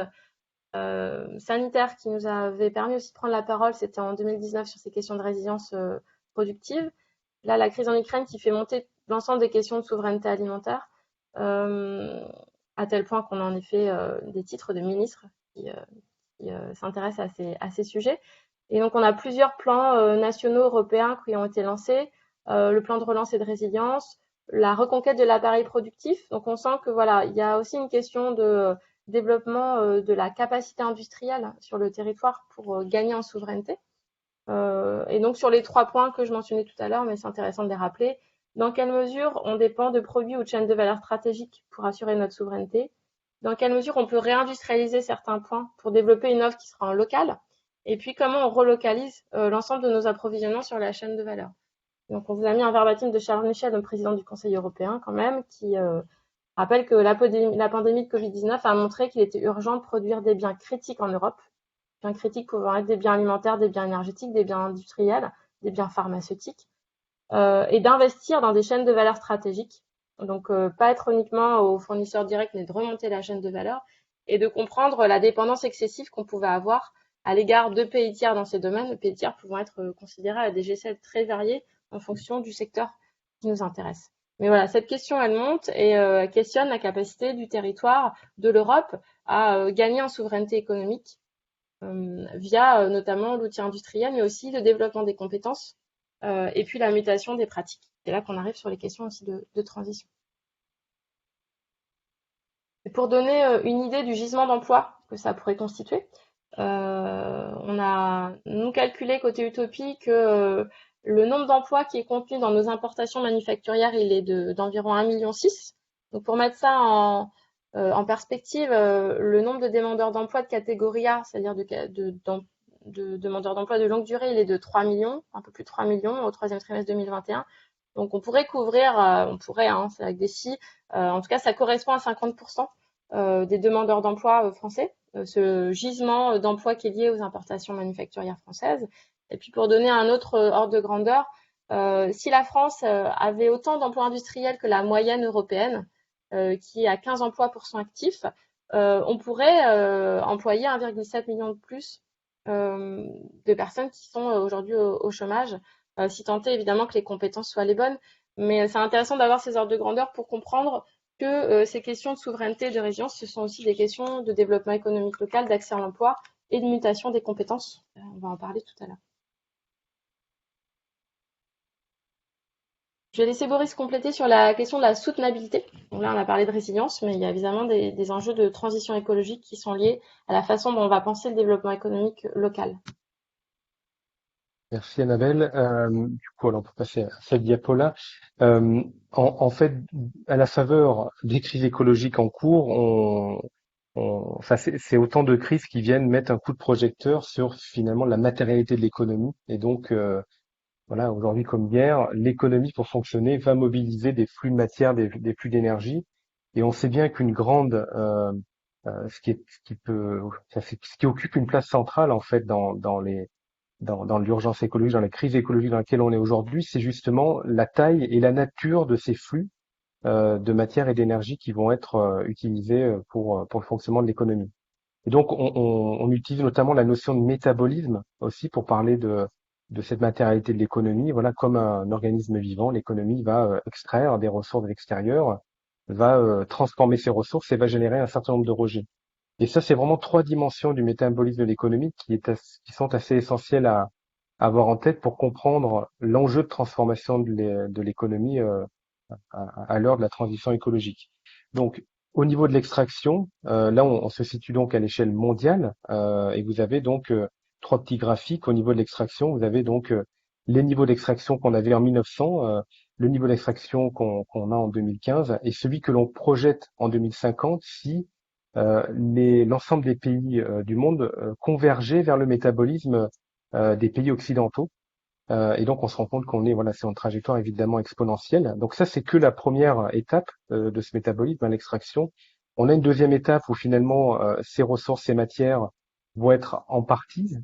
sanitaire qui nous avait permis aussi de prendre la parole, c'était en 2019 sur ces questions de résilience productive. Là, la crise en Ukraine qui fait monter l'ensemble des questions de souveraineté alimentaire, à tel point qu'on a en effet des titres de ministres qui s'intéressent à ces sujets. Et donc, on a plusieurs plans nationaux européens qui ont été lancés, le plan de relance et de résilience, la reconquête de l'appareil productif. Donc, on sent que voilà, il y a aussi une question de développement de la capacité industrielle sur le territoire pour gagner en souveraineté. Et donc, sur les 3 points que je mentionnais tout à l'heure, mais c'est intéressant de les rappeler, dans quelle mesure on dépend de produits ou de chaînes de valeur stratégiques pour assurer notre souveraineté? Dans quelle mesure on peut réindustrialiser certains points pour développer une offre qui sera en local? Et puis, comment on relocalise l'ensemble de nos approvisionnements sur la chaîne de valeur? Donc, on vous a mis un verbatim de Charles Michel, le président du Conseil européen, quand même, qui rappelle que la pandémie de Covid-19 a montré qu'il était urgent de produire des biens critiques en Europe, biens critiques pouvant être des biens alimentaires, des biens énergétiques, des biens industriels, des biens pharmaceutiques, et d'investir dans des chaînes de valeur stratégiques. Donc, pas être uniquement aux fournisseurs directs, mais de remonter la chaîne de valeur et de comprendre la dépendance excessive qu'on pouvait avoir à l'égard de pays tiers dans ces domaines, les pays tiers pouvant être considérés à des échelles très variées en fonction du secteur qui nous intéresse. Mais voilà, cette question, elle monte et questionne la capacité du territoire de l'Europe à gagner en souveraineté économique via notamment l'outil industriel, mais aussi le développement des compétences et puis la mutation des pratiques. C'est là qu'on arrive sur les questions aussi de transition. Et pour donner une idée du gisement d'emploi que ça pourrait constituer, on a nous calculé côté Utopie que le nombre d'emplois qui est contenu dans nos importations manufacturières, il est d'environ 1,6 million. Donc pour mettre ça en perspective, le nombre de demandeurs d'emploi de catégorie A, c'est-à-dire de demandeurs d'emploi de longue durée, il est de 3 millions, un peu plus de 3 millions au 3e trimestre 2021. Donc on pourrait couvrir, c'est avec des si, en tout cas ça correspond à 50% des demandeurs d'emploi français, ce gisement d'emploi qui est lié aux importations manufacturières françaises. Et puis pour donner un autre ordre de grandeur, si la France avait autant d'emplois industriels que la moyenne européenne, qui est à 15 emplois pour 100 actifs, on pourrait employer 1,7 million de plus de personnes qui sont aujourd'hui au chômage, si tant est évidemment que les compétences soient les bonnes. Mais c'est intéressant d'avoir ces ordres de grandeur pour comprendre que ces questions de souveraineté et de résilience, ce sont aussi des questions de développement économique local, d'accès à l'emploi et de mutation des compétences. On va en parler tout à l'heure. Je vais laisser Boris compléter sur la question de la soutenabilité. Donc là, on a parlé de résilience, mais il y a évidemment des enjeux de transition écologique qui sont liés à la façon dont on va penser le développement économique local. Merci Annabelle. Du coup, alors on peut passer à cette diapo-là. En fait, à la faveur des crises écologiques en cours, enfin, c'est autant de crises qui viennent mettre un coup de projecteur sur finalement la matérialité de l'économie. Et donc, voilà, aujourd'hui comme hier, l'économie pour fonctionner va mobiliser des flux de matière, des flux d'énergie. Et on sait bien qu'une grande, ce qui peut, ce qui occupe une place centrale en fait dans l'urgence écologique, dans la crise écologique dans laquelle on est aujourd'hui, c'est justement la taille et la nature de ces flux de matière et d'énergie qui vont être utilisés pour le fonctionnement de l'économie. Et donc, on utilise notamment la notion de métabolisme aussi pour parler de cette matérialité de l'économie. Voilà, comme un organisme vivant, l'économie va extraire des ressources de l'extérieur, va transformer ces ressources et va générer un certain nombre de rejets. Et ça, c'est vraiment trois dimensions du métabolisme de l'économie qui sont assez essentielles à avoir en tête pour comprendre l'enjeu de transformation de l'économie à l'heure de la transition écologique. Donc, au niveau de l'extraction, là, on se situe donc à l'échelle mondiale et vous avez donc trois petits graphiques. Au niveau de l'extraction, vous avez donc les niveaux d'extraction qu'on avait en 1900, le niveau d'extraction qu'on a en 2015 et celui que l'on projette en 2050 si l'ensemble des pays du monde convergeaient vers le métabolisme des pays occidentaux. Et donc, on se rend compte qu'on est, voilà, c'est une trajectoire évidemment exponentielle. Donc ça, c'est que la première étape de ce métabolisme, l'extraction. On a une deuxième étape où finalement ces ressources, ces matières vont être en partie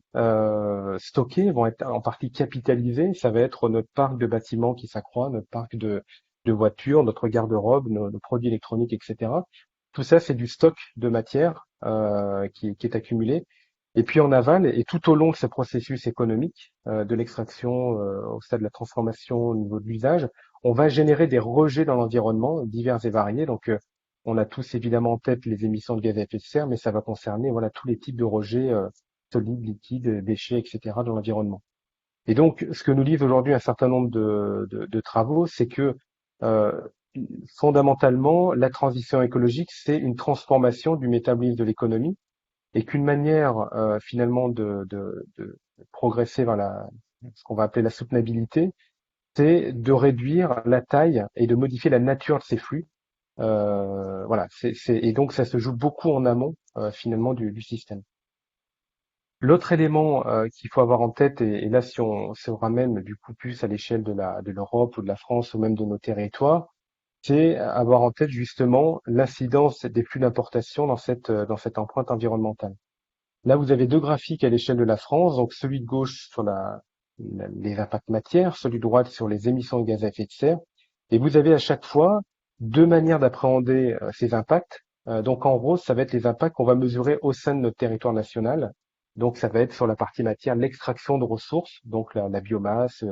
stockées, vont être en partie capitalisées. Ça va être notre parc de bâtiments qui s'accroît, notre parc de voitures, notre garde-robe, nos produits électroniques, etc. Tout ça, c'est du stock de matière qui est accumulé. Et puis en aval, et tout au long de ce processus économique, de l'extraction au stade de la transformation au niveau de l'usage, on va générer des rejets dans l'environnement divers et variés. Donc, on a tous évidemment en tête les émissions de gaz à effet de serre, mais ça va concerner voilà tous les types de rejets solides, liquides, déchets, etc. dans l'environnement. Et donc, ce que nous disent aujourd'hui un certain nombre de travaux, c'est que euh, fondamentalement, la transition écologique, c'est une transformation du métabolisme de l'économie et qu'une manière finalement de progresser vers ce qu'on va appeler la soutenabilité, c'est de réduire la taille et de modifier la nature de ces flux. Voilà, et donc ça se joue beaucoup en amont finalement du système. L'autre élément qu'il faut avoir en tête, et là si on se ramène du coup plus à l'échelle de l'Europe ou de la France ou même de nos territoires, c'est avoir en tête justement l'incidence des flux d'importation dans cette empreinte environnementale. Là, vous avez deux graphiques à l'échelle de la France, donc celui de gauche sur les impacts matières, celui de droite sur les émissions de gaz à effet de serre, et vous avez à chaque fois deux manières d'appréhender ces impacts. Donc en gros, ça va être les impacts qu'on va mesurer au sein de notre territoire national. Donc ça va être sur la partie matière, l'extraction de ressources, donc la biomasse,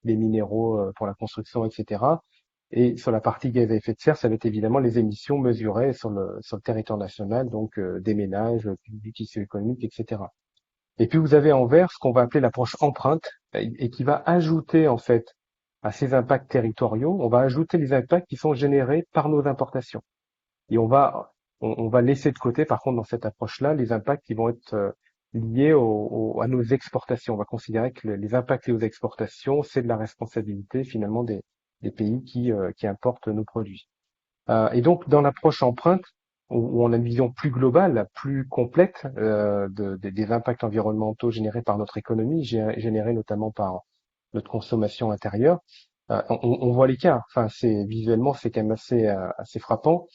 les minéraux pour la construction, etc. Et sur la partie gaz à effet de serre, ça va être évidemment les émissions mesurées sur le territoire national, donc des ménages, du tissu économique, etc. Et puis vous avez en vert ce qu'on va appeler l'approche empreinte, et qui va ajouter en fait à ces impacts territoriaux, on va ajouter les impacts qui sont générés par nos importations. Et on va laisser de côté, par contre, dans cette approche-là, les impacts qui vont être liés à nos exportations. On va considérer que les impacts liés aux exportations, c'est de la responsabilité finalement des pays qui importent nos produits. Et donc, dans l'approche empreinte, où on a une vision plus globale, plus complète des impacts environnementaux générés par notre économie, générés notamment par notre consommation intérieure, on voit l'écart. Enfin, visuellement, c'est quand même assez frappant.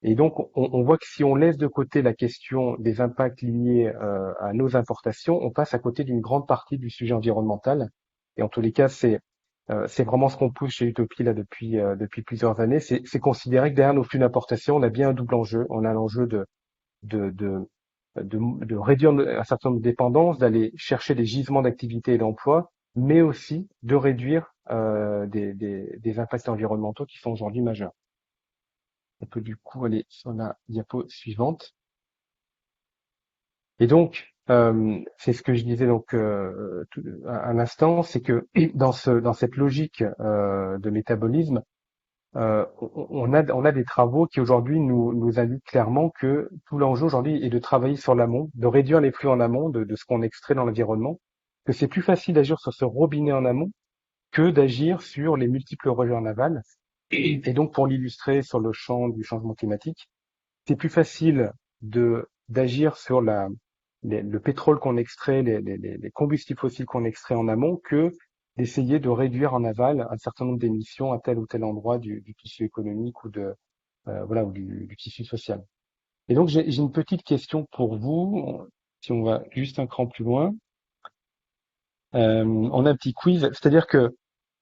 Et donc, on voit que si on laisse de côté la question des impacts liés à nos importations, on passe à côté d'une grande partie du sujet environnemental. Et en tous les cas, c'est vraiment ce qu'on pousse chez Utopie là depuis plusieurs années. C'est considérer que derrière nos flux d'importation, on a bien un double enjeu. On a l'enjeu de, de, de réduire un certain nombre de dépendances, d'aller chercher des gisements d'activité et d'emploi, mais aussi de réduire des impacts environnementaux qui sont aujourd'hui majeurs. On peut du coup aller sur la diapo suivante. Et donc, c'est ce que je disais donc à l'instant, c'est que dans cette logique de métabolisme, on a des travaux qui aujourd'hui nous indiquent clairement que tout l'enjeu aujourd'hui est de travailler sur l'amont, de réduire les flux en amont de ce qu'on extrait dans l'environnement, que c'est plus facile d'agir sur ce robinet en amont que d'agir sur les multiples relais en aval. Et donc, pour l'illustrer sur le champ du changement climatique, c'est plus facile d'agir sur le pétrole qu'on extrait, les combustibles fossiles qu'on extrait en amont, que d'essayer de réduire en aval un certain nombre d'émissions à tel ou tel endroit du tissu économique ou voilà, ou du tissu social. Et donc, j'ai une petite question pour vous. Si on va juste un cran plus loin, on a un petit quiz, c'est-à-dire que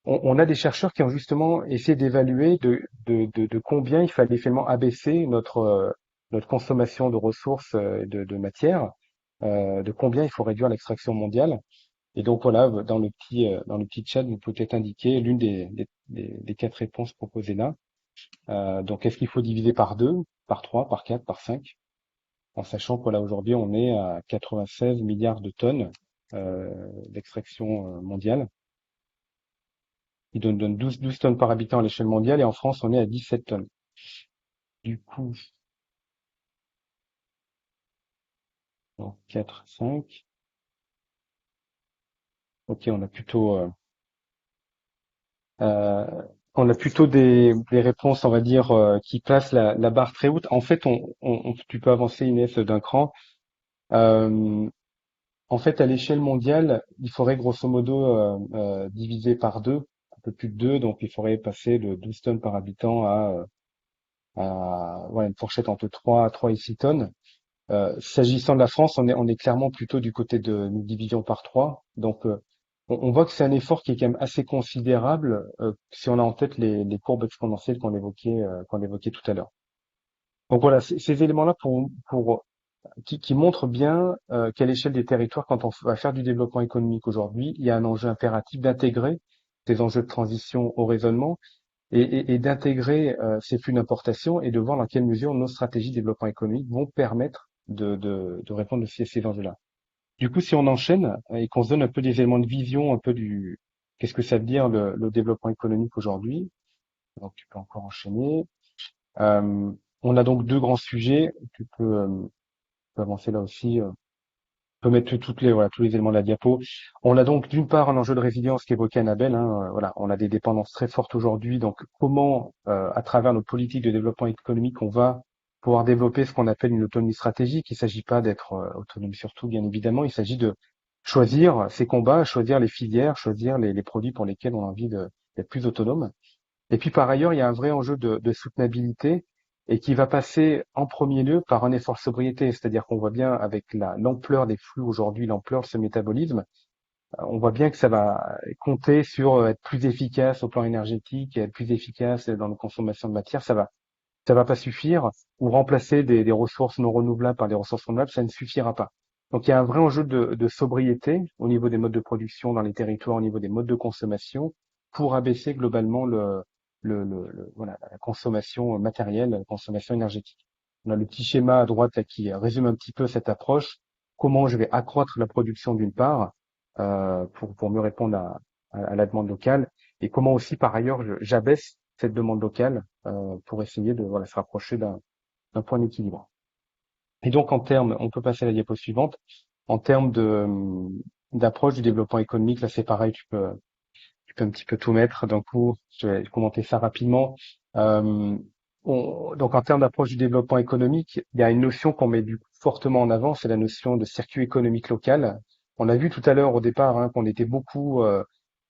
on a des chercheurs qui ont justement essayé d'évaluer de combien il fallait finalement abaisser notre consommation de ressources et de matières, de combien il faut réduire l'extraction mondiale. Et donc voilà, dans le petit chat, vous pouvez peut-être indiquer l'une des quatre réponses proposées là. Donc est-ce qu'il faut diviser par 2, par 3, par 4, par 5, en sachant que voilà, aujourd'hui on est à 96 milliards de tonnes d'extraction mondiale, qui donne 12 tonnes par habitant à l'échelle mondiale, et en France, on est à 17 tonnes. Du coup, donc 4, 5. Ok, euh, on a plutôt des réponses, on va dire, qui placent la barre très haute. En fait, tu peux avancer Inès d'un cran. Euh, En fait, à l'échelle mondiale, il faudrait grosso modo diviser par 2, un peu plus de 2, donc il faudrait passer de 12 tonnes par habitant à voilà, une fourchette entre 3 et 6 tonnes. S'agissant de la France, on est clairement plutôt du côté de une division par 3. Donc, on voit que c'est un effort qui est quand même assez considérable si on a en tête les courbes exponentielles qu'on évoquait tout à l'heure. Donc voilà, ces éléments-là qui montrent bien qu'à l'échelle des territoires, quand on va faire du développement économique aujourd'hui, il y a un enjeu impératif d'intégrer ces enjeux de transition au raisonnement et d'intégrer ces flux d'importation et de voir dans quelle mesure nos stratégies de développement économique vont permettre de répondre aussi à ces enjeux-là. Du coup, si on enchaîne et qu'on se donne un peu des éléments de vision, un peu qu'est-ce que ça veut dire le développement économique aujourd'hui. Donc, tu peux encore enchaîner. Euh, on a donc deux grands sujets. Tu peux avancer là aussi. Peut mettre voilà, tous les éléments de la diapo. On a donc d'une part un enjeu de résilience qu'évoquait Annabelle. Voilà, on a des dépendances très fortes aujourd'hui. Donc, comment, à travers nos politiques de développement économique, on va pouvoir développer ce qu'on appelle une autonomie stratégique. Il ne s'agit pas d'être autonome sur tout, bien évidemment. Il s'agit de choisir ses combats, choisir les filières, choisir les produits pour lesquels on a envie d'être plus autonome. Et puis par ailleurs, il y a un vrai enjeu de soutenabilité et qui va passer en premier lieu par un effort de sobriété, c'est-à-dire qu'on voit bien avec l'ampleur des flux aujourd'hui, l'ampleur de ce métabolisme, on voit bien que ça va compter sur être plus efficace au plan énergétique, être plus efficace dans nos consommations de matière. Ça va pas suffire, ou remplacer des ressources non renouvelables par des ressources renouvelables, ça ne suffira pas. Donc il y a un vrai enjeu de sobriété au niveau des modes de production dans les territoires, au niveau des modes de consommation, pour abaisser globalement voilà, la consommation matérielle, la consommation énergétique. On a le petit schéma à droite là, qui résume un petit peu cette approche. Comment je vais accroître la production d'une part pour mieux répondre à la demande locale, et comment aussi par ailleurs j'abaisse cette demande locale pour essayer de voilà, se rapprocher d'un point d'équilibre. Et donc en termes, on peut passer à la diapo suivante, en termes d'approche du développement économique, là c'est pareil, tu peux un petit peu tout mettre d'un coup, je vais commenter ça rapidement. Euh, donc en termes d'approche du développement économique, il y a une notion qu'on met fortement en avant, c'est la notion de circuit économique local. On a vu tout à l'heure au départ qu'on était beaucoup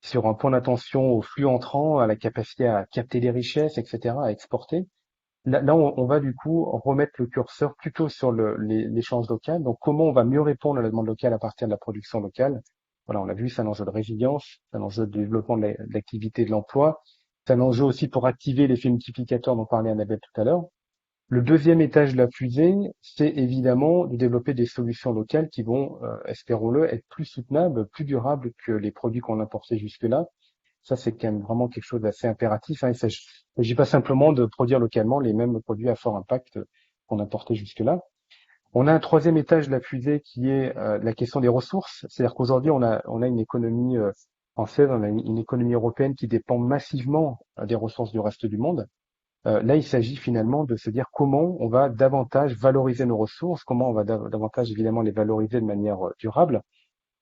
sur un point d'attention aux flux entrants, à la capacité à capter des richesses, etc., à exporter. Là, on va du coup remettre le curseur plutôt sur l'échange local. Donc, comment on va mieux répondre à la demande locale à partir de la production locale. Voilà, on l'a vu, c'est un enjeu de résilience, c'est un enjeu de développement de l'activité et de l'emploi. C'est un enjeu aussi pour activer l'effet multiplicateur dont parlait Annabelle tout à l'heure. Le deuxième étage de la fusée, c'est évidemment de développer des solutions locales qui vont, espérons-le, être plus soutenables, plus durables que les produits qu'on importait jusque-là. Ça, c'est quand même vraiment quelque chose d'assez impératif. Il ne s'agit pas simplement de produire localement les mêmes produits à fort impact qu'on importait jusque-là. On a un troisième étage de la fusée qui est la question des ressources. C'est-à-dire qu'aujourd'hui, on a une économie française, on a une économie européenne qui dépend massivement des ressources du reste du monde. Là, il s'agit finalement de se dire comment on va davantage valoriser nos ressources, comment on va davantage évidemment les valoriser de manière durable,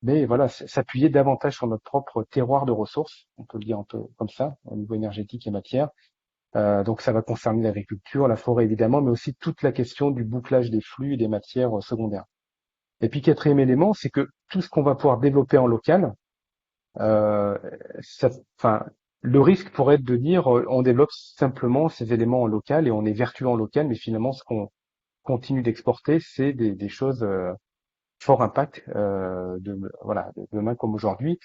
mais voilà, s'appuyer davantage sur notre propre terroir de ressources, on peut le dire un peu comme ça, au niveau énergétique et matière. Donc ça va concerner l'agriculture, la forêt évidemment, mais aussi toute la question du bouclage des flux et des matières secondaires. Et puis quatrième élément, c'est que tout ce qu'on va pouvoir développer en local, euh, enfin, le risque pourrait être de dire on développe simplement ces éléments en local et on est vertueux en local, mais finalement ce qu'on continue d'exporter, c'est des choses fort impact voilà, de demain comme aujourd'hui.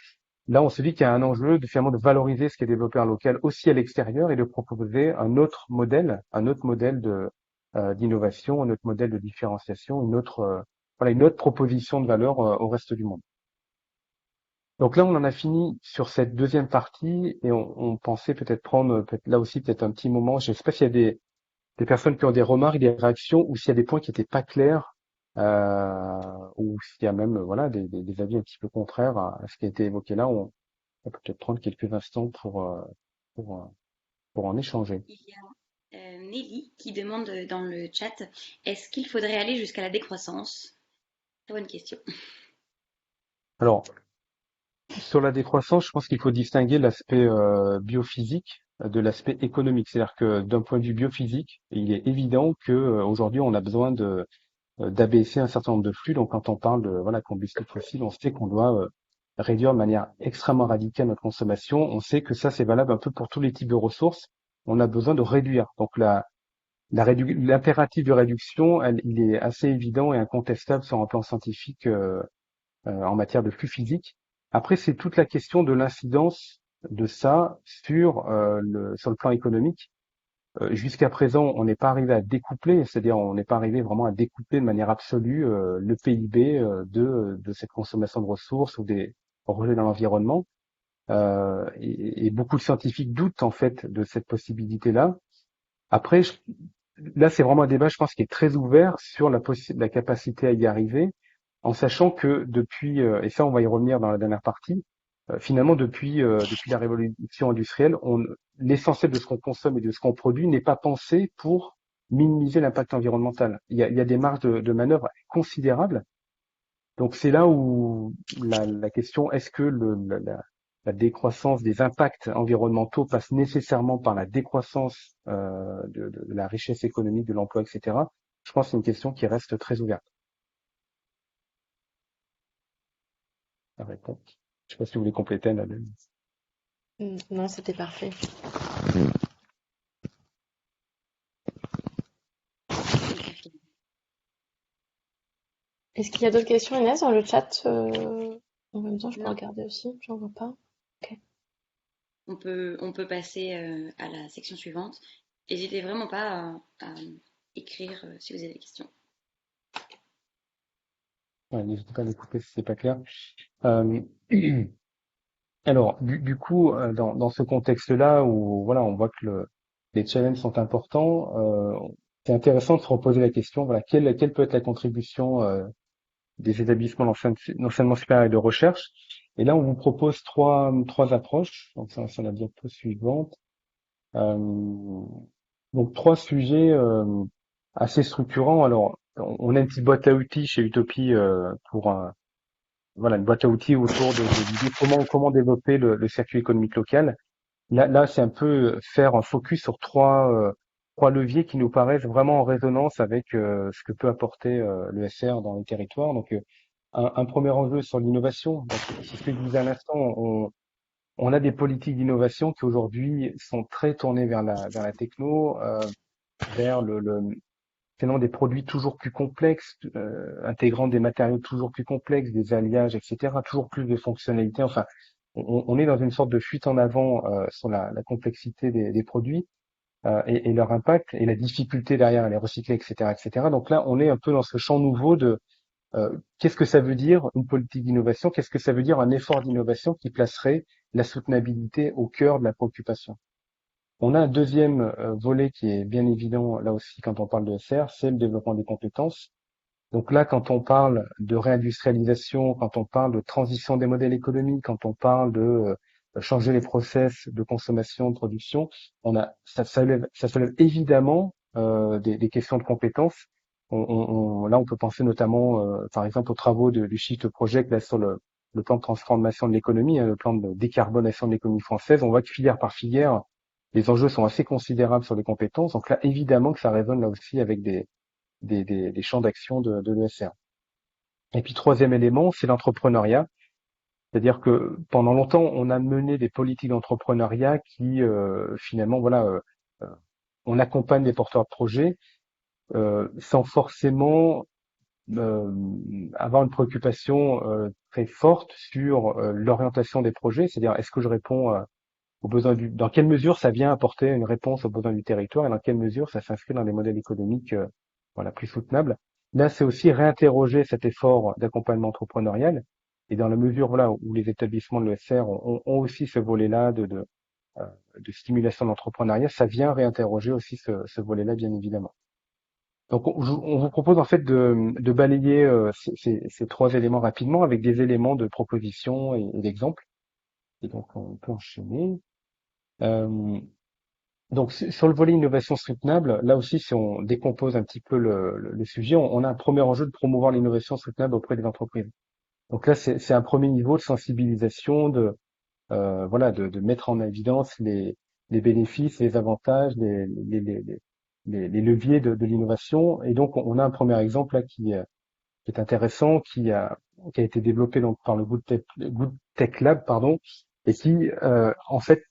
Là, on se dit qu'il y a un enjeu de finalement de valoriser ce qui est développé en local aussi à l'extérieur et de proposer un autre modèle de d'innovation, un autre modèle de différenciation, voilà, une autre proposition de valeur au reste du monde. Donc là, on en a fini sur cette deuxième partie et on pensait peut-être prendre là aussi peut-être un petit moment. Je ne sais pas s'il y a des personnes qui ont des remarques, des réactions ou s'il y a des points qui n'étaient pas clairs ou s'il y a même voilà des avis un petit peu contraires à ce qui a été évoqué là. On peut peut-être prendre quelques instants pour, euh, pour en échanger. Il y a Nelly qui demande dans le chat, est-ce qu'il faudrait aller jusqu'à la décroissance? Très bonne question. Alors, sur la décroissance, je pense qu'il faut distinguer l'aspect biophysique de l'aspect économique. C'est-à-dire que d'un point de vue biophysique, il est évident que aujourd'hui, on a besoin d'abaisser un certain nombre de flux. Donc, quand on parle de voilà combustible fossile, on sait qu'on doit réduire de manière extrêmement radicale notre consommation. On sait que ça, c'est valable un peu pour tous les types de ressources. On a besoin de réduire. Donc, l'impératif de réduction, il est assez évident et incontestable sur un plan scientifique en matière de flux physique. Après, c'est toute la question de l'incidence de ça sur le plan économique. Jusqu'à présent, on n'est pas arrivé à découpler, c'est-à-dire on n'est pas arrivé vraiment à découpler de manière absolue le PIB de cette consommation de ressources ou des rejets dans l'environnement. Et beaucoup de scientifiques doutent en fait de cette possibilité-là. Après, là, c'est vraiment un débat, je pense, qui est très ouvert sur la capacité à y arriver, en sachant que depuis, et ça, on va y revenir dans la dernière partie, finalement, depuis la révolution industrielle, l'essentiel de ce qu'on consomme et de ce qu'on produit n'est pas pensé pour minimiser l'impact environnemental. Il y a des marges de manœuvre considérables. Donc, c'est là où la question, est-ce que la décroissance des impacts environnementaux passe nécessairement par la décroissance de la richesse économique, de l'emploi, etc. Je pense que c'est une question qui reste très ouverte. La réponse. Je sais pas si vous voulez compléter, Annabelle. Non, c'était parfait. Est-ce qu'il y a d'autres questions, Inès, dans le chat? En même temps, je peux Non. regarder aussi, j'en vois pas. On peut passer à la section suivante. N'hésitez vraiment pas à écrire si vous avez des questions. Ouais, n'hésitez pas à les couper si c'est pas clair. Euh, alors, du coup, dans ce contexte-là où voilà, on voit que les challenges sont importants, c'est intéressant de se reposer la question, voilà, quelle peut être la contribution des établissements d'enseignement supérieur et de recherche. Et là, on vous propose trois approches. Donc, ça, c'est la diapo suivante. Euh, donc, trois sujets assez structurants. Alors, on a une petite boîte à outils chez Utopie pour voilà, une boîte à outils autour de l'idée comment développer le circuit économique local. Là, c'est un peu faire un focus sur trois leviers qui nous paraissent vraiment en résonance avec ce que peut apporter le SR dans les territoires. Donc, un premier enjeu sur l'innovation. Donc, c'est ce que je disais à l'instant. On a des politiques d'innovation qui aujourd'hui sont très tournées vers la techno, vers finalement des produits toujours plus complexes, intégrant des matériaux toujours plus complexes, des alliages, etc., toujours plus de fonctionnalités. Enfin, on est dans une sorte de fuite en avant sur la complexité des produits et leur impact et la difficulté derrière à les recycler, etc., etc. Donc là, on est un peu dans ce champ nouveau de qu'est-ce que ça veut dire une politique d'innovation? Qu'est-ce que ça veut dire un effort d'innovation qui placerait la soutenabilité au cœur de la préoccupation? On a un deuxième volet qui est bien évident là aussi quand on parle de SR, c'est le développement des compétences. Donc là, quand on parle de réindustrialisation, quand on parle de transition des modèles économiques, quand on parle de changer les process de consommation, de production, ça soulève évidemment des questions de compétences. Là, on peut penser notamment, par exemple, aux travaux du Shift Project là, sur le plan de transformation de l'économie, hein, le plan de décarbonation de l'économie française. On voit que filière par filière, les enjeux sont assez considérables sur les compétences. Donc là, évidemment que ça résonne là aussi avec des champs d'action de l'ESR. Et puis troisième élément, c'est l'entrepreneuriat. C'est-à-dire que pendant longtemps, on a mené des politiques d'entrepreneuriat qui finalement, voilà, euh, on accompagne les porteurs de projets sans forcément euh, avoir une préoccupation très forte sur l'orientation des projets. C'est-à-dire, est-ce que je réponds aux besoins dans quelle mesure ça vient apporter une réponse aux besoins du territoire et dans quelle mesure ça s'inscrit dans des modèles économiques voilà, plus soutenables. Là, c'est aussi réinterroger cet effort d'accompagnement entrepreneurial et dans la mesure voilà, où les établissements de l'ESR ont aussi ce volet-là de stimulation d'entrepreneuriat, ça vient réinterroger aussi ce volet-là, bien évidemment. Donc, on vous propose en fait de balayer ces trois éléments rapidement avec des éléments de proposition et d'exemple. Et donc, on peut enchaîner. Euh, Donc sur le volet innovation soutenable, là aussi, si on décompose un petit peu le sujet, on a un premier enjeu de promouvoir l'innovation soutenable auprès des entreprises. Donc là, c'est un premier niveau de sensibilisation, voilà, de mettre en évidence les bénéfices, les avantages, les leviers de l'innovation. Et donc, on a un premier exemple là qui est intéressant, qui a été développé donc par le Good Tech Lab, pardon, et qui en fait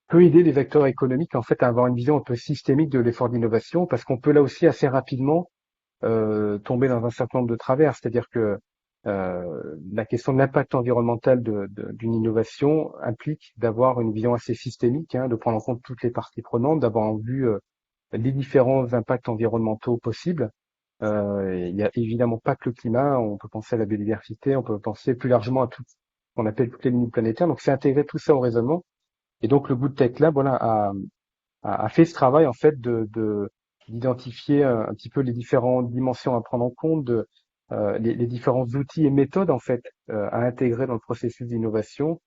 peut aider les acteurs économiques en fait à avoir une vision un peu systémique de l'effort d'innovation parce qu'on peut là aussi assez rapidement tomber dans un certain nombre de travers, c'est-à-dire que la question de l'impact environnemental d'une innovation implique d'avoir une vision assez systémique, hein, de prendre en compte toutes les parties prenantes, d'avoir en vue les différents impacts environnementaux possibles. Il n'y a évidemment pas que le climat, on peut penser à la biodiversité, on peut penser plus largement à tout ce qu'on appelle toutes les limites planétaires, donc c'est intégrer tout ça au raisonnement. Et donc le Good Tech Lab, voilà, a fait ce travail en fait d'identifier un petit peu les différentes dimensions à prendre en compte, les différents outils et méthodes en fait à intégrer dans le processus d'innovation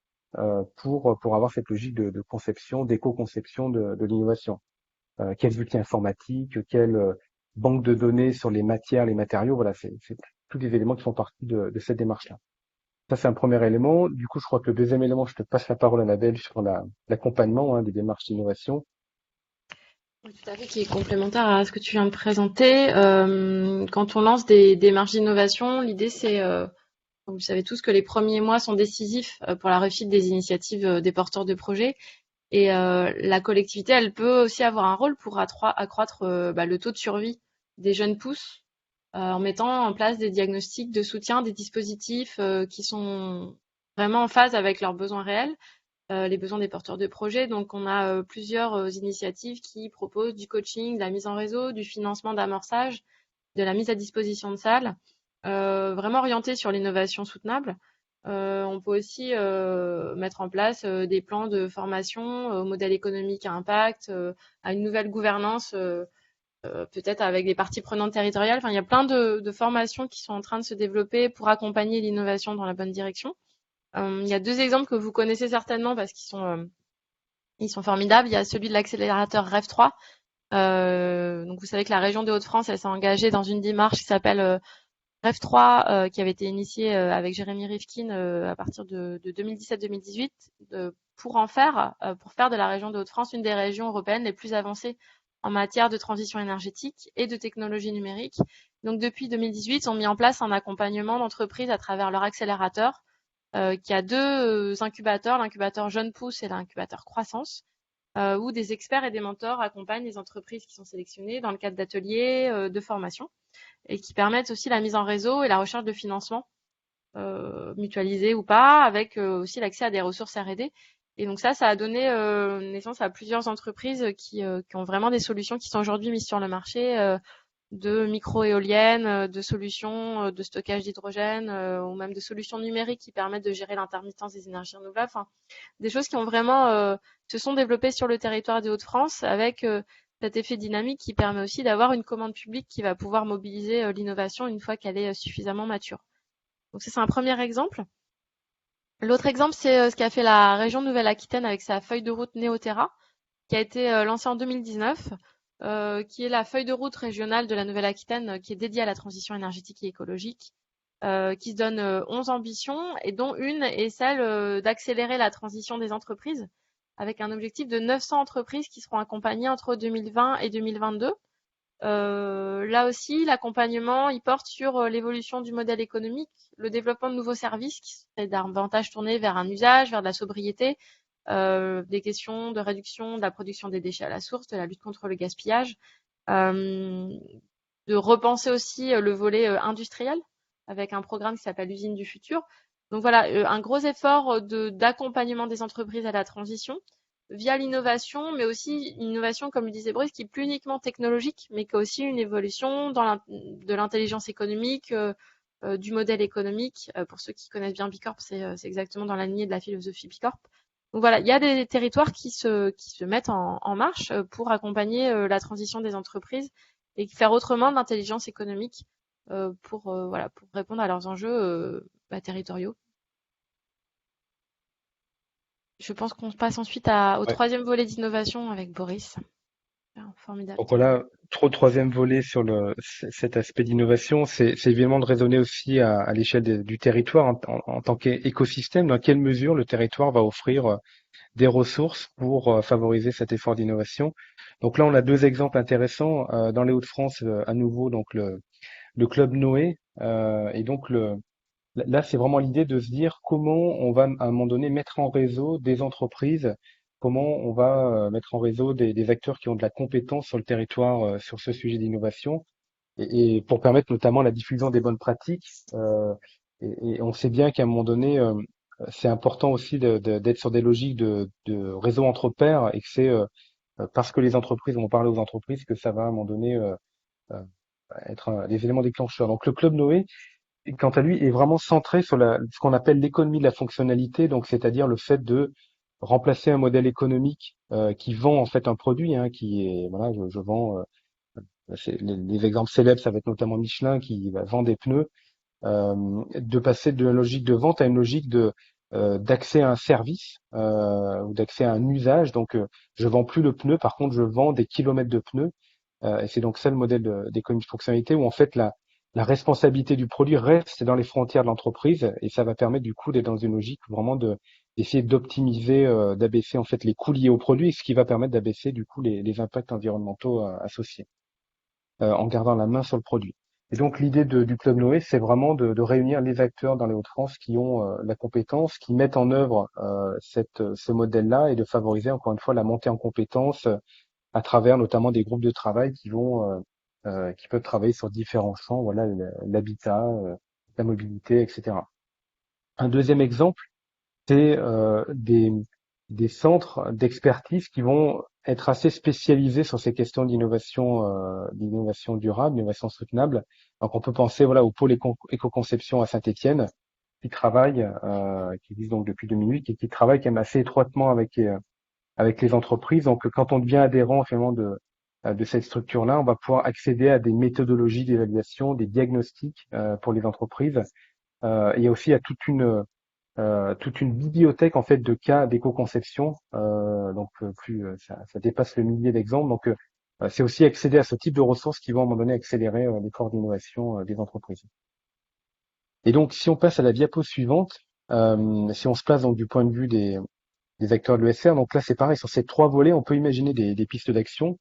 pour avoir cette logique de conception, d'éco-conception de l'innovation. Quels outils informatiques, quelle banque de données sur les matières, les matériaux, voilà, c'est tous les éléments qui font partie de cette démarche-là. Ça, c'est un premier élément. Du coup, je crois que le deuxième élément, je te passe la parole, Annabelle, sur l'accompagnement des démarches d'innovation. Oui, tout à fait, qui est complémentaire à ce que tu viens de présenter. Quand on lance des démarches d'innovation, l'idée c'est, vous savez tous que les premiers mois sont décisifs pour la réussite des initiatives des porteurs de projets. Et la collectivité, elle peut aussi avoir un rôle pour accroître le taux de survie des jeunes pousses en mettant en place des diagnostics de soutien, des dispositifs qui sont vraiment en phase avec leurs besoins réels, les besoins des porteurs de projets. Donc, on a plusieurs initiatives qui proposent du coaching, de la mise en réseau, du financement d'amorçage, de la mise à disposition de salles, vraiment orientées sur l'innovation soutenable. On peut aussi mettre en place des plans de formation au modèle économique à impact, à une nouvelle gouvernance, peut-être avec des parties prenantes territoriales. Enfin, il y a plein de formations qui sont en train de se développer pour accompagner l'innovation dans la bonne direction. Il y a deux exemples que vous connaissez certainement parce ils sont formidables. Il y a celui de l'accélérateur REV 3. Donc vous savez que la région des Hauts-de-France, elle s'est engagée dans une démarche qui s'appelle REV 3, qui avait été initiée avec Jérémy Rifkin à partir de 2017-2018 pour faire de la région des Hauts-de-France une des régions européennes les plus avancées en matière de transition énergétique et de technologie numérique. Donc depuis 2018, ils ont mis en place un accompagnement d'entreprises à travers leur accélérateur, qui a deux incubateurs, l'incubateur Jeune Pousse et l'incubateur Croissance, où des experts et des mentors accompagnent les entreprises qui sont sélectionnées dans le cadre d'ateliers de formation et qui permettent aussi la mise en réseau et la recherche de financement mutualisé ou pas, avec aussi l'accès à des ressources R&D. Et donc ça a donné naissance à plusieurs entreprises qui ont vraiment des solutions qui sont aujourd'hui mises sur le marché, de micro-éoliennes, de solutions de stockage d'hydrogène ou même de solutions numériques qui permettent de gérer l'intermittence des énergies renouvelables. Enfin, des choses qui ont vraiment se sont développées sur le territoire des Hauts-de-France avec cet effet dynamique qui permet aussi d'avoir une commande publique qui va pouvoir mobiliser l'innovation une fois qu'elle est suffisamment mature. Donc ça, c'est un premier exemple. L'autre exemple, c'est ce qu'a fait la région Nouvelle-Aquitaine avec sa feuille de route Néoterra, qui a été lancée en 2019, qui est la feuille de route régionale de la Nouvelle-Aquitaine qui est dédiée à la transition énergétique et écologique, qui se donne 11 ambitions et dont une est celle d'accélérer la transition des entreprises avec un objectif de 900 entreprises qui seront accompagnées entre 2020 et 2022. Là aussi, l'accompagnement, il porte sur l'évolution du modèle économique, le développement de nouveaux services qui seraient davantage tournés vers un usage, vers de la sobriété, des questions de réduction de la production des déchets à la source, de la lutte contre le gaspillage, de repenser aussi le volet industriel avec un programme qui s'appelle l'usine du futur. Donc voilà, un gros effort d'accompagnement des entreprises à la transition via l'innovation, mais aussi une innovation, comme le disait Brice, qui est plus uniquement technologique, mais qui a aussi une évolution de l'intelligence économique, du modèle économique. Pour ceux qui connaissent bien Bicorp, c'est exactement dans la lignée de la philosophie Bicorp. Donc voilà, il y a des territoires qui se mettent en marche pour accompagner la transition des entreprises et faire autrement de l'intelligence économique pour répondre à leurs enjeux territoriaux. Je pense qu'on passe ensuite au Ouais. troisième volet d'innovation avec Boris. Formidable. Donc voilà, troisième volet sur cet aspect d'innovation, c'est évidemment de raisonner aussi à l'échelle du territoire en tant qu'écosystème, dans quelle mesure le territoire va offrir des ressources pour favoriser cet effort d'innovation. Donc là, on a deux exemples intéressants dans les Hauts-de-France, à nouveau, donc le club Noé, et donc là, c'est vraiment l'idée de se dire comment on va à un moment donné mettre en réseau des entreprises, comment on va mettre en réseau des acteurs qui ont de la compétence sur le territoire sur ce sujet d'innovation, et pour permettre notamment la diffusion des bonnes pratiques. Et on sait bien qu'à un moment donné, c'est important aussi d'être sur des logiques de réseau entre pairs, et que c'est parce que les entreprises vont parler aux entreprises que ça va à un moment donné euh, être des éléments déclencheurs. Donc le Club Noé, quant à lui, est vraiment centré sur ce qu'on appelle l'économie de la fonctionnalité, donc c'est-à-dire le fait de remplacer un modèle économique qui vend en fait un produit, hein, qui est voilà, je vends. Les exemples célèbres, ça va être notamment Michelin qui va vendre des pneus, de passer de la logique de vente à une logique d'accès à un service ou d'accès à un usage. Donc, je vends plus le pneu, par contre, je vends des kilomètres de pneus. Et c'est donc ça le modèle d'économie de fonctionnalité où en fait la responsabilité du produit reste dans les frontières de l'entreprise et ça va permettre du coup d'être dans une logique vraiment d'essayer d'optimiser, d'abaisser en fait les coûts liés au produit, ce qui va permettre d'abaisser du coup les impacts environnementaux associés en gardant la main sur le produit. Et donc l'idée du Club Noé, c'est vraiment de réunir les acteurs dans les Hauts-de-France qui ont la compétence, qui mettent en œuvre ce modèle-là et de favoriser encore une fois la montée en compétences à travers notamment des groupes de travail qui peuvent travailler sur différents champs, voilà, l'habitat, la mobilité, etc. Un deuxième exemple, c'est des centres d'expertise qui vont être assez spécialisés sur ces questions d'innovation durable, d'innovation soutenable. Donc on peut penser voilà au pôle éco-conception à Saint-Étienne qui travaille, qui existe donc depuis 2008 et qui travaille quand même assez étroitement avec les entreprises. Donc quand on devient adhérent finalement de cette structure-là, on va pouvoir accéder à des méthodologies d'évaluation, des diagnostics pour les entreprises. Il y a aussi toute une bibliothèque en fait de cas d'éco-conception, donc ça dépasse le millier d'exemples. Donc c'est aussi accéder à ce type de ressources qui vont à un moment donné accélérer l'effort d'innovation des entreprises. Et donc si on passe à la diapo suivante, si on se place donc du point de vue des acteurs de l'ESR, donc là c'est pareil, sur ces trois volets, on peut imaginer des pistes d'action.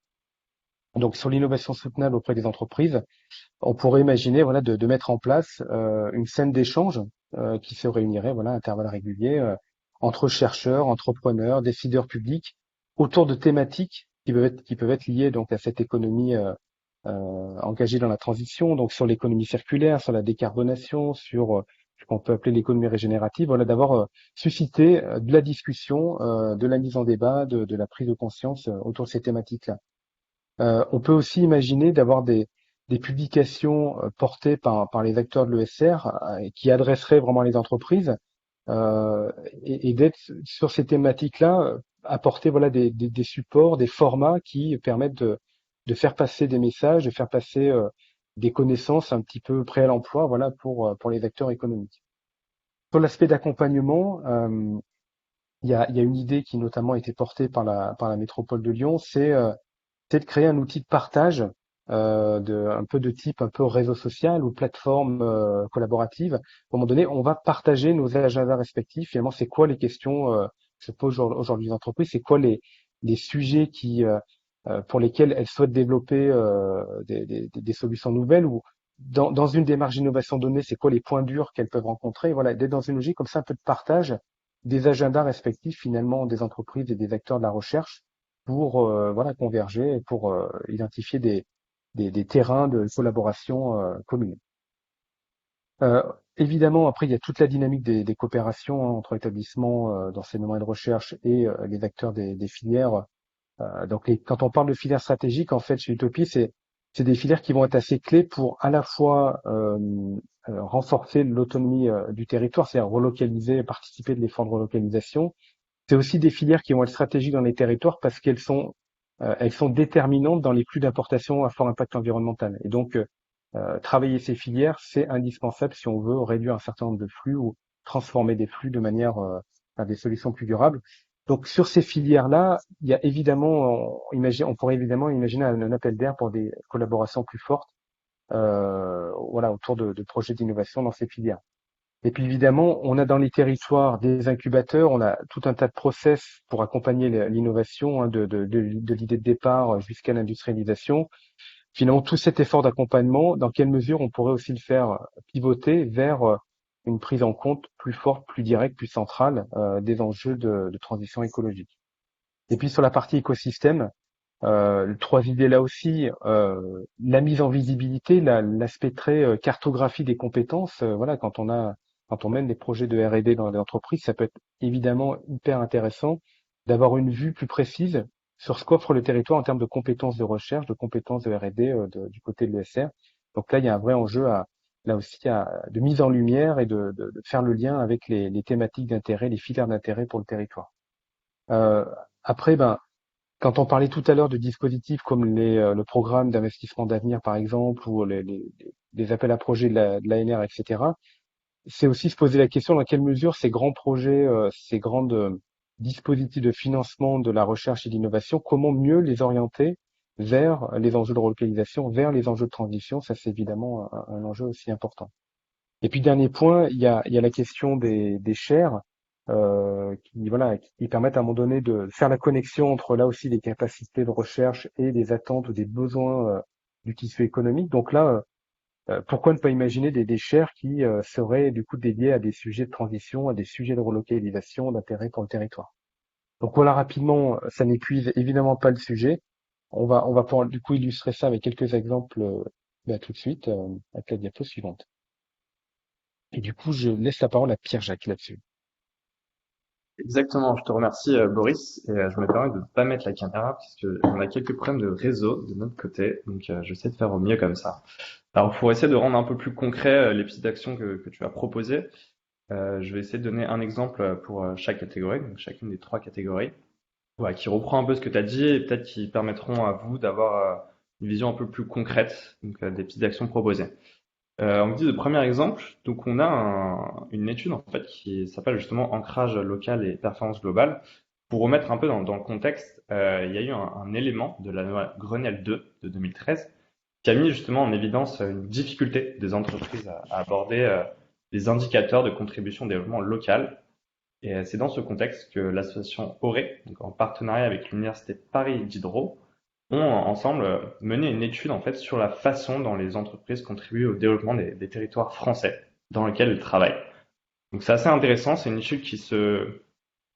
Donc sur l'innovation soutenable auprès des entreprises, on pourrait imaginer voilà de mettre en place une scène d'échange qui se réunirait voilà à intervalles réguliers entre chercheurs, entrepreneurs, décideurs publics autour de thématiques qui peuvent être liées donc à cette économie engagée dans la transition, donc sur l'économie circulaire, sur la décarbonation, sur ce qu'on peut appeler l'économie régénérative, voilà d'avoir suscité de la discussion, de la mise en débat, de la prise de conscience autour de ces thématiques-là. On peut aussi imaginer d'avoir des publications portées par les acteurs de l'ESR qui adresseraient vraiment les entreprises et d'être sur ces thématiques-là, apporter voilà des supports, des formats qui permettent de faire passer des messages, de faire passer des connaissances un petit peu près à l'emploi, voilà, pour les acteurs économiques. Sur l'aspect d'accompagnement, il y a une idée qui notamment a été portée par la métropole de Lyon, c'est de créer un outil de partage un peu de type un peu réseau social ou plateforme collaborative. À un moment donné, on va partager nos agendas respectifs. Finalement, c'est quoi les questions que se posent aujourd'hui les entreprises, c'est quoi les sujets pour lesquels elles souhaitent développer des solutions nouvelles ou dans une démarche d'innovation donnée, c'est quoi les points durs qu'elles peuvent rencontrer. Voilà, d'être dans une logique comme ça, un peu de partage des agendas respectifs finalement des entreprises et des acteurs de la recherche pour voilà converger et pour identifier des terrains de collaboration commune. Évidemment, après, il y a toute la dynamique des coopérations entre établissements d'enseignement et de recherche et les acteurs des filières. Donc, quand on parle de filières stratégiques, en fait, chez Utopie, c'est des filières qui vont être assez clés pour à la fois renforcer l'autonomie du territoire, c'est-à-dire relocaliser, participer de l'effort de relocalisation. C'est aussi des filières qui vont être stratégiques dans les territoires parce elles sont déterminantes dans les flux d'importation à fort impact environnemental. Et donc, travailler ces filières, c'est indispensable si on veut réduire un certain nombre de flux ou transformer des flux de manière à des solutions plus durables. Donc, sur ces filières-là, il y a évidemment, on pourrait évidemment imaginer un appel d'air pour des collaborations plus fortes, voilà, autour de projets d'innovation dans ces filières. Et puis évidemment, on a dans les territoires des incubateurs, on a tout un tas de process pour accompagner l'innovation, hein, de l'idée de départ jusqu'à l'industrialisation. Finalement, tout cet effort d'accompagnement, dans quelle mesure on pourrait aussi le faire pivoter vers une prise en compte plus forte, plus directe, plus centrale des enjeux de transition écologique. Et puis sur la partie écosystème, trois idées là aussi, la mise en visibilité, l'aspect très cartographie des compétences. Voilà, quand on mène des projets de R&D dans les entreprises, ça peut être évidemment hyper intéressant d'avoir une vue plus précise sur ce qu'offre le territoire en termes de compétences de recherche, de compétences de R&D du côté de l'ESR. Donc là, il y a un vrai enjeu là aussi de mise en lumière et de faire le lien avec les thématiques d'intérêt, les filières d'intérêt pour le territoire. Après, quand on parlait tout à l'heure de dispositifs comme le programme d'investissement d'avenir, par exemple, ou les appels à projets de l'ANR, etc., c'est aussi se poser la question dans quelle mesure ces grands projets, ces grands dispositifs de financement de la recherche et de l'innovation, comment mieux les orienter vers les enjeux de relocalisation, vers les enjeux de transition. Ça, c'est évidemment un enjeu aussi important. Et puis, dernier point, il y a la question des chaires. Qui permettent à un moment donné de faire la connexion entre là aussi des capacités de recherche et des attentes ou des besoins du tissu économique. Donc là, pourquoi ne pas imaginer des chaires qui seraient du coup dédiées à des sujets de transition, à des sujets de relocalisation, d'intérêt pour le territoire. Donc voilà, rapidement, ça n'épuise évidemment pas le sujet. On va pouvoir du coup illustrer ça avec quelques exemples tout de suite avec la diapo suivante. Et du coup, je laisse la parole à Pierre-Jacques là-dessus. Exactement, je te remercie Boris et je me permets de ne pas mettre la caméra puisque on a quelques problèmes de réseau de notre côté, donc j'essaie de faire au mieux comme ça. Alors pour essayer de rendre un peu plus concret les pistes d'action que tu as proposées, je vais essayer de donner un exemple pour chaque catégorie, donc chacune des trois catégories, qui reprend un peu ce que tu as dit et peut-être qui permettront à vous d'avoir une vision un peu plus concrète donc, des pistes d'action proposées. On me dit de premier exemple, donc on a une étude en fait qui s'appelle justement ancrage local et performance globale. Pour remettre un peu dans le contexte, il y a eu un élément de la loi Grenelle 2 de 2013 qui a mis justement en évidence une difficulté des entreprises à aborder les indicateurs de contribution au développement local. Et c'est dans ce contexte que l'association Auré, donc en partenariat avec l'université Paris Diderot, ont ensemble mené une étude en fait sur la façon dont les entreprises contribuent au développement des territoires français dans lesquels elles travaillent. Donc c'est assez intéressant, c'est une étude qui se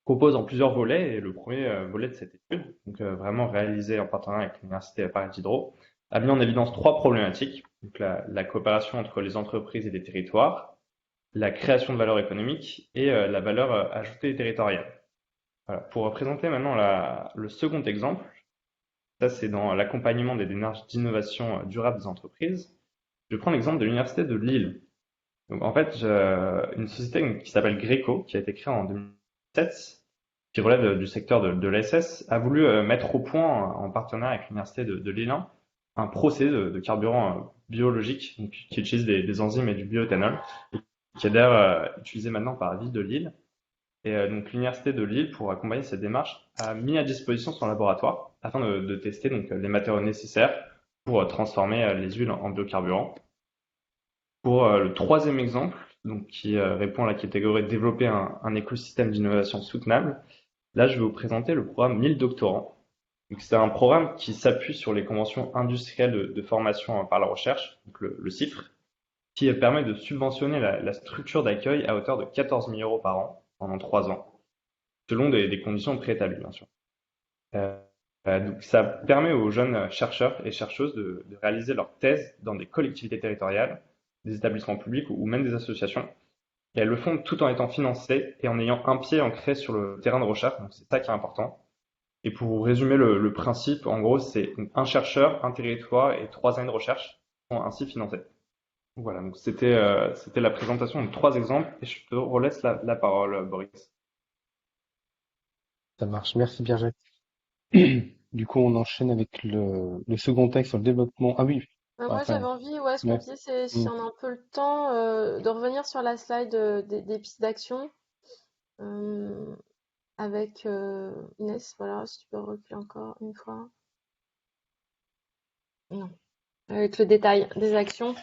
propose en plusieurs volets et le premier volet de cette étude, donc vraiment réalisé en partenariat avec l'université Paris Diderot, a mis en évidence trois problématiques, donc la coopération entre les entreprises et les territoires, la création de valeur économique et la valeur ajoutée territoriale. Voilà. Pour présenter maintenant le second exemple, ça, c'est dans l'accompagnement des démarches d'innovation durable des entreprises. Je prends l'exemple de l'université de Lille. Donc, en fait, une société qui s'appelle Greco, qui a été créée en 2007, qui relève du secteur de l'ESS, a voulu mettre au point, en partenariat avec l'université de Lille 1, un procédé de carburant biologique donc, qui utilise des enzymes et du bioéthanol, et qui est d'ailleurs utilisé maintenant par la ville de Lille. Et donc l'université de Lille, pour accompagner cette démarche, a mis à disposition son laboratoire afin de tester donc les matériaux nécessaires pour transformer les huiles en biocarburant. Pour le troisième exemple, donc qui répond à la catégorie de développer un écosystème d'innovation soutenable, là je vais vous présenter le programme 1000 doctorants. Donc c'est un programme qui s'appuie sur les conventions industrielles de formation par la recherche, donc le CIFRE, qui permet de subventionner la structure d'accueil à hauteur de 14 000 euros par an pendant 3 ans, selon des conditions préétablies, bien sûr. Donc ça permet aux jeunes chercheurs et chercheuses de réaliser leur thèse dans des collectivités territoriales, des établissements publics ou même des associations. Et elles le font tout en étant financées et en ayant un pied ancré sur le terrain de recherche, donc c'est ça qui est important. Et pour vous résumer le principe, en gros, c'est un chercheur, un territoire et 3 années de recherche sont ainsi financés. Voilà, donc c'était la présentation de 3 exemples et je te relaisse la parole, Boris. Ça marche. Merci bien, Jacques. Du coup, on enchaîne avec le second texte sur le développement. Ah oui, Moi, enfin, j'avais envie, ouais, ce qu'on ouais. disait, c'est si Mm. on a un peu le temps, de revenir sur la slide des pistes d'action euh, avec Inès. Voilà, si tu peux reculer encore une fois. Non. Avec le détail des actions.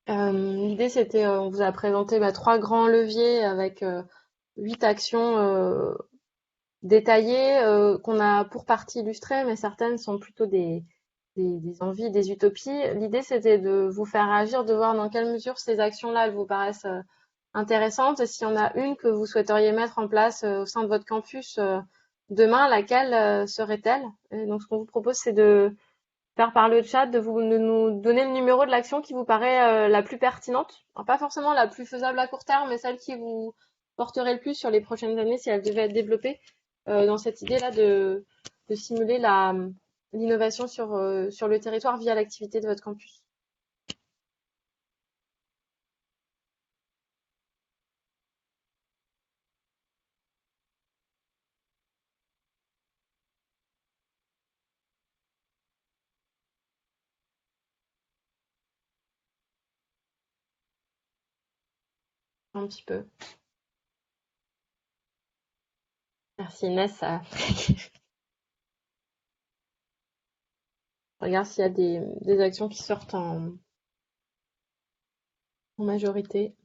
L'idée, c'était, on vous a présenté 3 grands leviers avec 8 actions détaillées qu'on a pour partie illustrées, mais certaines sont plutôt des envies, des utopies. L'idée, c'était de vous faire agir, de voir dans quelle mesure ces actions-là, elles vous paraissent intéressantes. Et s'il y en a une que vous souhaiteriez mettre en place au sein de votre campus demain, laquelle serait-elle? Et donc, ce qu'on vous propose, c'est de faire par le chat, de nous donner le numéro de l'action qui vous paraît la plus pertinente. Alors, pas forcément la plus faisable à court terme, mais celle qui vous porterait le plus sur les prochaines années si elle devait être développée dans cette idée-là de stimuler l'innovation sur le territoire via l'activité de votre campus. Un petit peu. Merci Inès. Regarde s'il y a des actions qui sortent en majorité.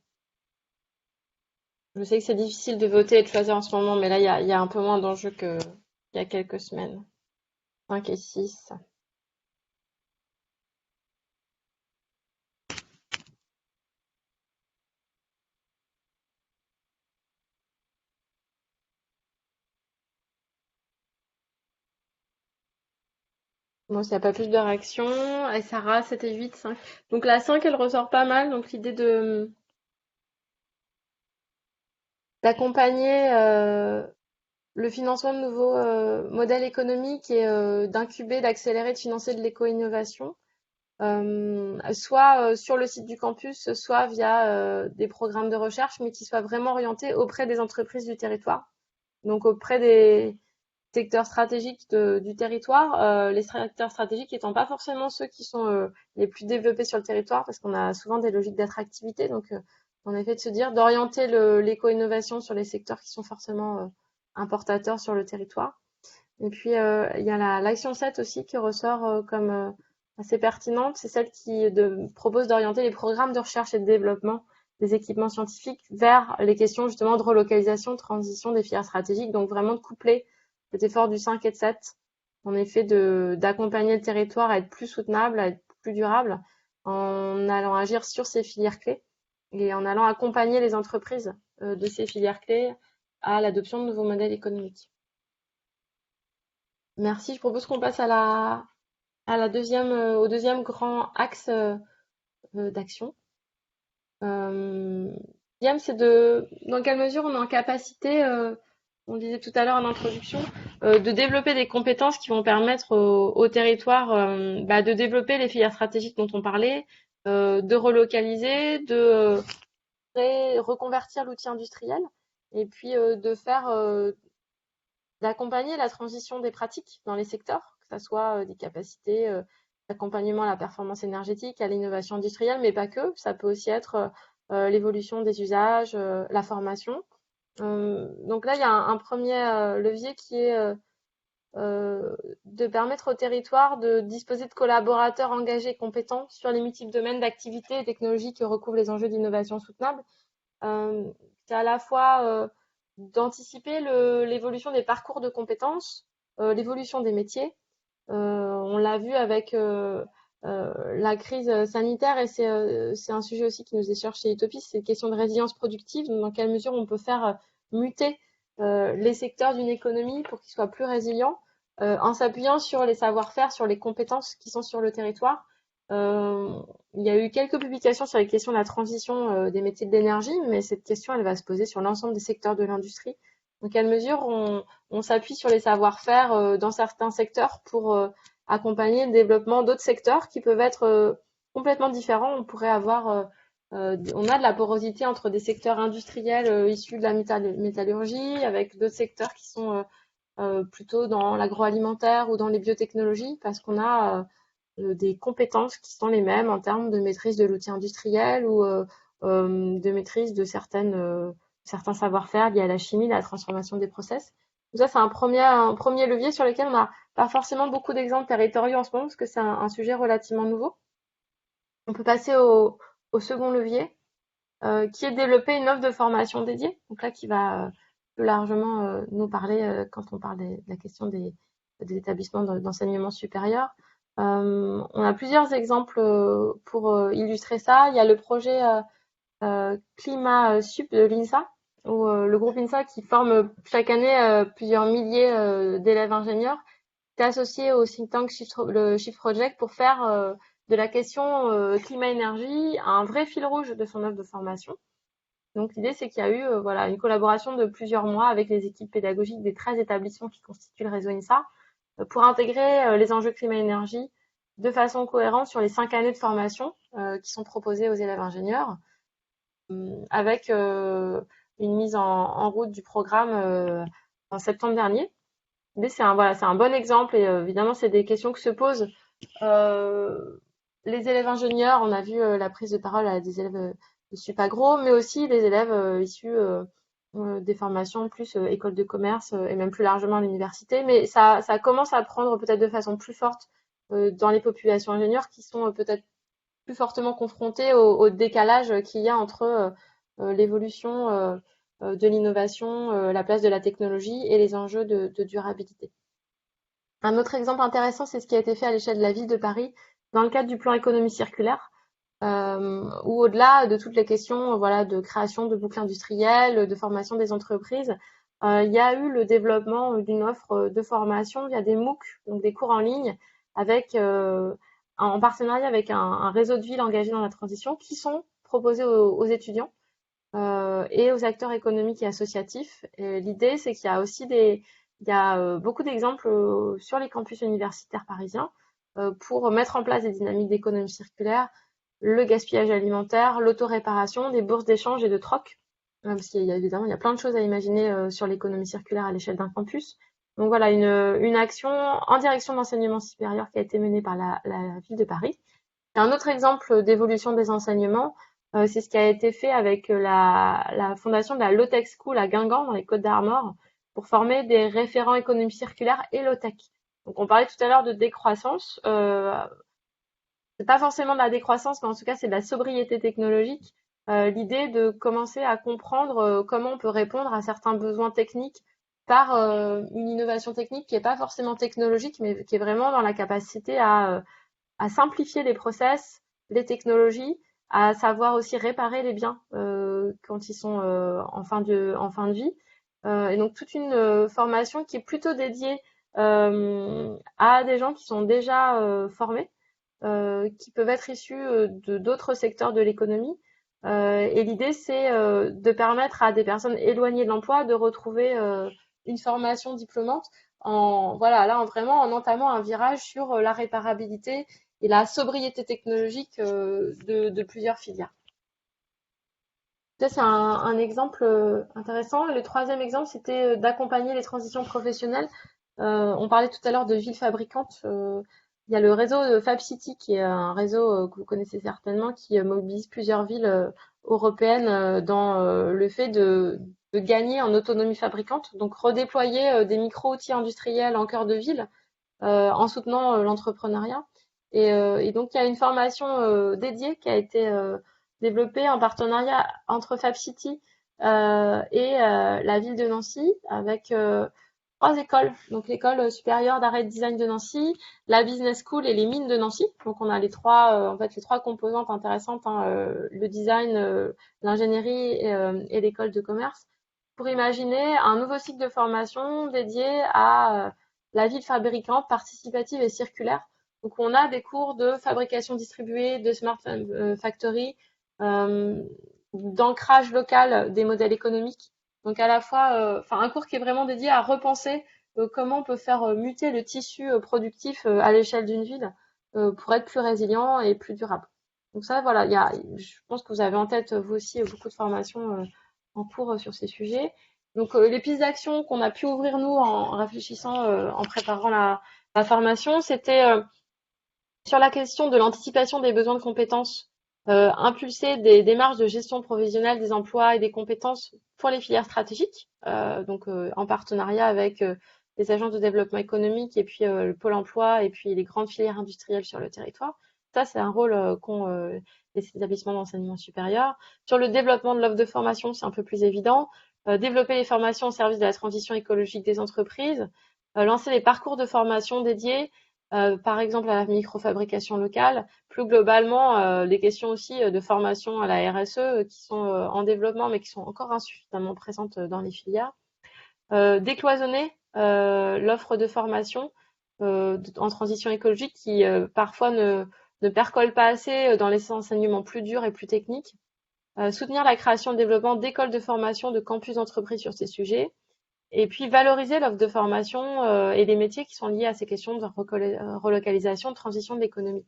Je sais que c'est difficile de voter et de choisir en ce moment, mais là, il y a un peu moins d'enjeux qu'il y a quelques semaines. 5 et 6. Bon, s'il n'y a pas plus de réactions. Et Sarah, c'était 8, 5. Donc la 5, elle ressort pas mal. Donc l'idée d'accompagner le financement de nouveaux modèles économiques et d'incuber, d'accélérer, de financer de l'éco-innovation. Soit sur le site du campus, soit via des programmes de recherche, mais qui soient vraiment orientés auprès des entreprises du territoire. Donc auprès des secteurs stratégiques du territoire, les secteurs stratégiques étant pas forcément ceux qui sont les plus développés sur le territoire, parce qu'on a souvent des logiques d'attractivité. Donc en effet, de se dire d'orienter l'éco-innovation sur les secteurs qui sont forcément importateurs sur le territoire. Et puis il y a l'action 7 aussi qui ressort comme assez pertinente, c'est celle qui propose d'orienter les programmes de recherche et de développement des équipements scientifiques vers les questions justement de relocalisation, de transition des filières stratégiques, donc vraiment de coupler cet effort du 5 et de 7, en effet d'accompagner le territoire à être plus soutenable, à être plus durable, en allant agir sur ces filières clés et en allant accompagner les entreprises de ces filières clés à l'adoption de nouveaux modèles économiques. Merci, je propose qu'on passe au deuxième grand axe d'action. Deuxième, c'est dans quelle mesure on est en capacité, on disait tout à l'heure en introduction, de développer des compétences qui vont permettre au territoire de développer les filières stratégiques dont on parlait, de relocaliser, de reconvertir l'outil industriel. et puis d'accompagner la transition des pratiques dans les secteurs, que ce soit des capacités d'accompagnement à la performance énergétique, à l'innovation industrielle, mais pas que. Ça peut aussi être l'évolution des usages, la formation. Donc là, il y a un premier levier qui est de permettre au territoire de disposer de collaborateurs engagés et compétents sur les multiples domaines d'activité et technologies que recouvrent les enjeux d'innovation soutenable. C'est à la fois d'anticiper l'évolution des parcours de compétences, l'évolution des métiers. On l'a vu avec la crise sanitaire et c'est un sujet aussi qui nous est cher chez Utopis, c'est une question de résilience productive, donc dans quelle mesure on peut faire muter les secteurs d'une économie pour qu'ils soient plus résilients en s'appuyant sur les savoir-faire, sur les compétences qui sont sur le territoire. Il y a eu quelques publications sur les questions de la transition des métiers de l'énergie, mais cette question, elle va se poser sur l'ensemble des secteurs de l'industrie. Dans quelle mesure on s'appuie sur les savoir-faire dans certains secteurs pour accompagner le développement d'autres secteurs qui peuvent être complètement différents. On pourrait avoir, on a de la porosité entre des secteurs industriels issus de la métallurgie avec d'autres secteurs qui sont plutôt dans l'agroalimentaire ou dans les biotechnologies parce qu'on a des compétences qui sont les mêmes en termes de maîtrise de l'outil industriel ou de maîtrise de certains savoir-faire liés à la chimie, à la transformation des process. Donc ça, c'est un premier levier sur lequel on n'a pas forcément beaucoup d'exemples territoriaux en ce moment parce que c'est un sujet relativement nouveau. On peut passer au second levier qui est de développer une offre de formation dédiée. Donc là, qui va plus largement nous parler quand on parle de la question des établissements d'enseignement supérieur. On a plusieurs exemples pour illustrer ça. Il y a le projet Climat Sup de l'INSA, où le groupe INSA qui forme chaque année plusieurs milliers d'élèves ingénieurs est associé au think tank le Shift Project pour faire de la question climat-énergie un vrai fil rouge de son offre de formation. Donc l'idée, c'est qu'il y a eu voilà, une collaboration de plusieurs mois avec les équipes pédagogiques des 13 établissements qui constituent le réseau INSA pour intégrer les enjeux climat-énergie de façon cohérente sur les 5 années de formation qui sont proposées aux élèves ingénieurs, avec une mise en route du programme en septembre dernier. Mais c'est un bon exemple et évidemment, c'est des questions que se posent les élèves ingénieurs. On a vu la prise de parole à des élèves de Supagro, mais aussi des élèves issus des formations plus école de commerce et même plus largement à l'université. Mais ça commence à prendre peut-être de façon plus forte dans les populations ingénieurs qui sont peut-être plus fortement confrontées au décalage qu'il y a entre l'évolution de l'innovation, la place de la technologie et les enjeux de durabilité. Un autre exemple intéressant, c'est ce qui a été fait à l'échelle de la ville de Paris dans le cadre du plan économie circulaire, où au-delà de toutes les questions voilà, de création de boucles industrielles, de formation des entreprises, il y a eu le développement d'une offre de formation via des MOOC, donc des cours en ligne, avec en partenariat avec un réseau de villes engagées dans la transition qui sont proposés aux étudiants et aux acteurs économiques et associatifs. Et l'idée, c'est qu'il y a aussi beaucoup d'exemples sur les campus universitaires parisiens pour mettre en place des dynamiques d'économie circulaire, le gaspillage alimentaire, l'autoréparation, des bourses d'échange et de troc. Parce qu'il y a évidemment, il y a plein de choses à imaginer sur l'économie circulaire à l'échelle d'un campus. Donc voilà, une action en direction de l'enseignement supérieur qui a été menée par la ville de Paris. Et un autre exemple d'évolution des enseignements, c'est ce qui a été fait avec la fondation de la Low-Tech School à Guingamp, dans les Côtes-d'Armor, pour former des référents économie circulaire et low-tech. Donc on parlait tout à l'heure de décroissance. C'est pas forcément de la décroissance, mais en tout cas c'est de la sobriété technologique. L'idée de commencer à comprendre comment on peut répondre à certains besoins techniques par une innovation technique qui n'est pas forcément technologique, mais qui est vraiment dans la capacité à simplifier les process, les technologies, à savoir aussi réparer les biens quand ils sont en fin de vie. Et donc toute une formation qui est plutôt dédiée à des gens qui sont déjà formés, qui peuvent être issus de d'autres secteurs de l'économie. Et l'idée, c'est de permettre à des personnes éloignées de l'emploi de retrouver une formation diplômante vraiment en entamant un virage sur la réparabilité et la sobriété technologique de plusieurs filières. Ça, c'est un exemple intéressant. Et le troisième exemple, c'était d'accompagner les transitions professionnelles. On parlait tout à l'heure de villes fabricantes. Il y a le réseau de Fab City, qui est un réseau que vous connaissez certainement, qui mobilise plusieurs villes européennes dans le fait de gagner en autonomie fabricante. Donc, redéployer des micro-outils industriels en cœur de ville en soutenant l'entrepreneuriat. Et donc, il y a une formation dédiée qui a été développée en partenariat entre Fab City et la ville de Nancy avec trois écoles. Donc, l'école supérieure d'art et de design de Nancy, la Business School et les mines de Nancy. Donc, on a les trois, en fait, les trois composantes intéressantes, hein, le design, l'ingénierie et l'école de commerce, pour imaginer un nouveau cycle de formation dédié à la ville fabricante, participative et circulaire. Donc, on a des cours de fabrication distribuée, de smart factory, euh, d'ancrage local des modèles économiques. Donc, à la fois, un cours qui est vraiment dédié à repenser comment on peut faire muter le tissu productif à l'échelle d'une ville pour être plus résilient et plus durable. Donc ça, voilà, je pense que vous avez en tête, vous aussi, beaucoup de formations en cours sur ces sujets. Donc, les pistes d'action qu'on a pu ouvrir, nous, en réfléchissant, en préparant la formation, c'était sur la question de l'anticipation des besoins de compétences, impulser des démarches de gestion provisionnelle des emplois et des compétences pour les filières stratégiques, donc en partenariat avec les agences de développement économique et puis le pôle emploi et puis les grandes filières industrielles sur le territoire. Ça, c'est un rôle qu'ont les établissements d'enseignement supérieur. Sur le développement de l'offre de formation, c'est un peu plus évident. Développer les formations au service de la transition écologique des entreprises, lancer les parcours de formation dédiés, par exemple à la microfabrication locale. Plus globalement, les questions aussi de formation à la RSE qui sont en développement mais qui sont encore insuffisamment présentes dans les filières. Décloisonner l'offre de formation en transition écologique qui parfois ne percole pas assez dans les enseignements plus durs et plus techniques. Soutenir la création et le développement d'écoles de formation, de campus d'entreprise sur ces sujets. Et puis valoriser l'offre de formation et les métiers qui sont liés à ces questions de relocalisation, de transition de l'économie.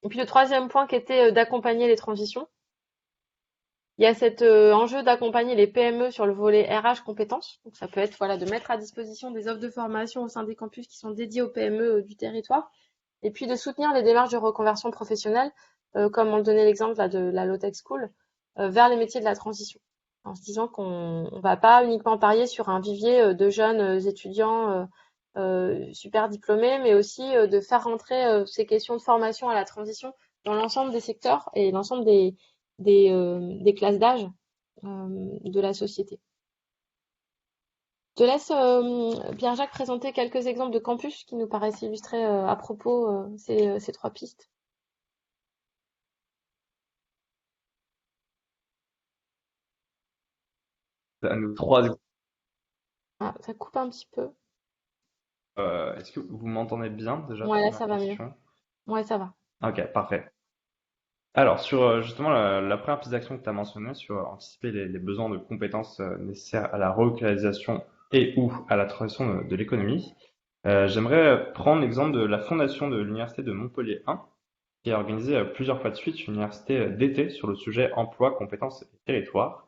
Et puis le troisième point qui était d'accompagner les transitions. Il y a cet enjeu d'accompagner les PME sur le volet RH compétences. Donc ça peut être voilà, de mettre à disposition des offres de formation au sein des campus qui sont dédiés aux PME du territoire. Et puis de soutenir les démarches de reconversion professionnelle, comme on le donnait l'exemple là, de la Low Tech School, vers les métiers de la transition. En se disant qu'on ne va pas uniquement parier sur un vivier de jeunes étudiants super diplômés, mais aussi de faire rentrer ces questions de formation à la transition dans l'ensemble des secteurs et l'ensemble des classes d'âge de la société. Je te laisse, Pierre-Jacques, présenter quelques exemples de campus qui nous paraissent illustrer à propos ces trois pistes. À nous trois. Ah, ça coupe un petit peu. Est-ce que vous m'entendez bien déjà Ouais, là, pour ça ma va mieux. question? Ouais, ça va. Ok, parfait. Alors, sur justement la première piste d'action que tu as mentionnée, sur anticiper les besoins de compétences nécessaires à la relocalisation et ou à la transition de l'économie, j'aimerais prendre l'exemple de la fondation de l'Université de Montpellier 1, qui a organisé plusieurs fois de suite une université d'été sur le sujet emploi, compétences et territoire.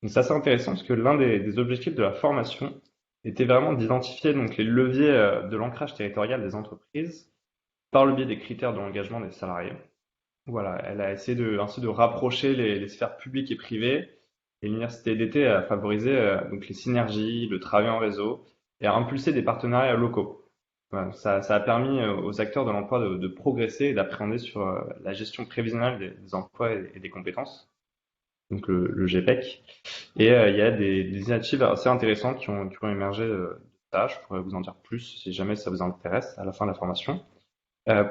Donc, c'est assez intéressant parce que l'un des objectifs de la formation était vraiment d'identifier donc les leviers de l'ancrage territorial des entreprises par le biais des critères de l'engagement des salariés. Voilà, elle a essayé ainsi de rapprocher les sphères publiques et privées. Et l'université d'été a favorisé donc les synergies, le travail en réseau et a impulsé des partenariats locaux. Voilà, ça a permis aux acteurs de l'emploi de progresser et d'appréhender sur la gestion prévisionnelle des emplois et des compétences, donc le GPEC. Et il y a des initiatives assez intéressantes qui ont émergé de ça. Je pourrais vous en dire plus si jamais ça vous intéresse à la fin de la formation.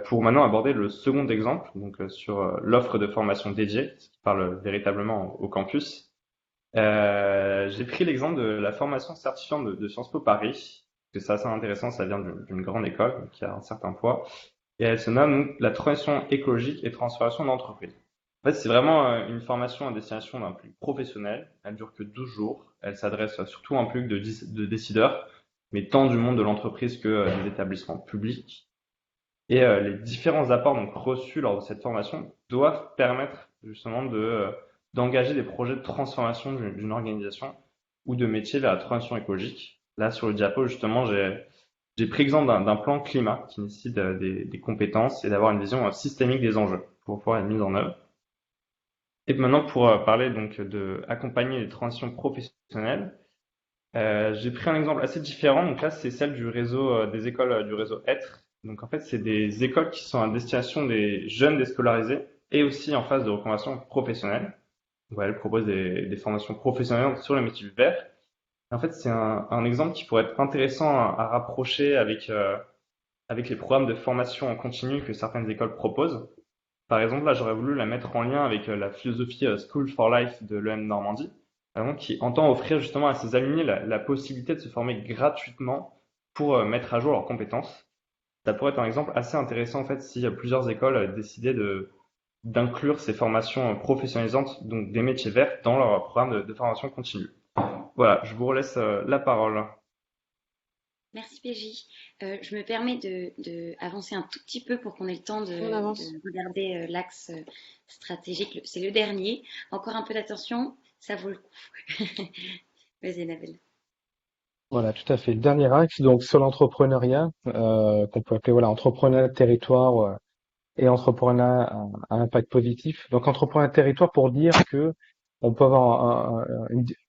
Pour maintenant aborder le second exemple, donc sur l'offre de formation dédiée, ce qui parle véritablement au campus. J'ai pris l'exemple de la formation certifiante de Sciences Po Paris, parce que c'est assez intéressant, ça vient d'une grande école qui a un certain poids, et elle se nomme donc la transition écologique et transformation d'entreprise. En fait, c'est vraiment une formation à destination d'un public professionnel. Elle dure que 12 jours. Elle s'adresse surtout à un public de décideurs, mais tant du monde de l'entreprise que des établissements publics. Et les différents apports donc reçus lors de cette formation doivent permettre justement d'engager des projets de transformation d'une organisation ou de métier vers la transition écologique. Là, sur le diapo, justement, j'ai pris exemple d'un plan climat qui nécessite des compétences et d'avoir une vision systémique des enjeux pour pouvoir être mise en œuvre. Et maintenant, pour parler donc de accompagner les transitions professionnelles, j'ai pris un exemple assez différent. Donc là, c'est celle du réseau des écoles du réseau Être. Donc en fait, c'est des écoles qui sont à destination des jeunes déscolarisés et aussi en phase de reconversion professionnelle. Donc, voilà, elles proposent des formations professionnelles sur les métiers verts. En fait, c'est un exemple qui pourrait être intéressant à rapprocher avec les programmes de formation en continu que certaines écoles proposent. Par exemple, là, j'aurais voulu la mettre en lien avec la philosophie School for Life de l'EM Normandie, qui entend offrir justement à ses alumni la possibilité de se former gratuitement pour mettre à jour leurs compétences. Ça pourrait être un exemple assez intéressant en fait si plusieurs écoles décidaient d'inclure ces formations professionnalisantes, donc des métiers verts, dans leur programme de formation continue. Voilà, je vous relaisse la parole. Merci PJ. Je me permets de avancer un tout petit peu pour qu'on ait le temps On avance. de regarder l'axe stratégique. C'est le dernier. Encore un peu d'attention, ça vaut le coup. Vas-y, Annabelle. Voilà, tout à fait. Le dernier axe, donc sur l'entrepreneuriat, qu'on peut appeler voilà entrepreneuriat de territoire et entrepreneuriat à impact positif. Donc entrepreneuriat de territoire pour dire que on peut avoir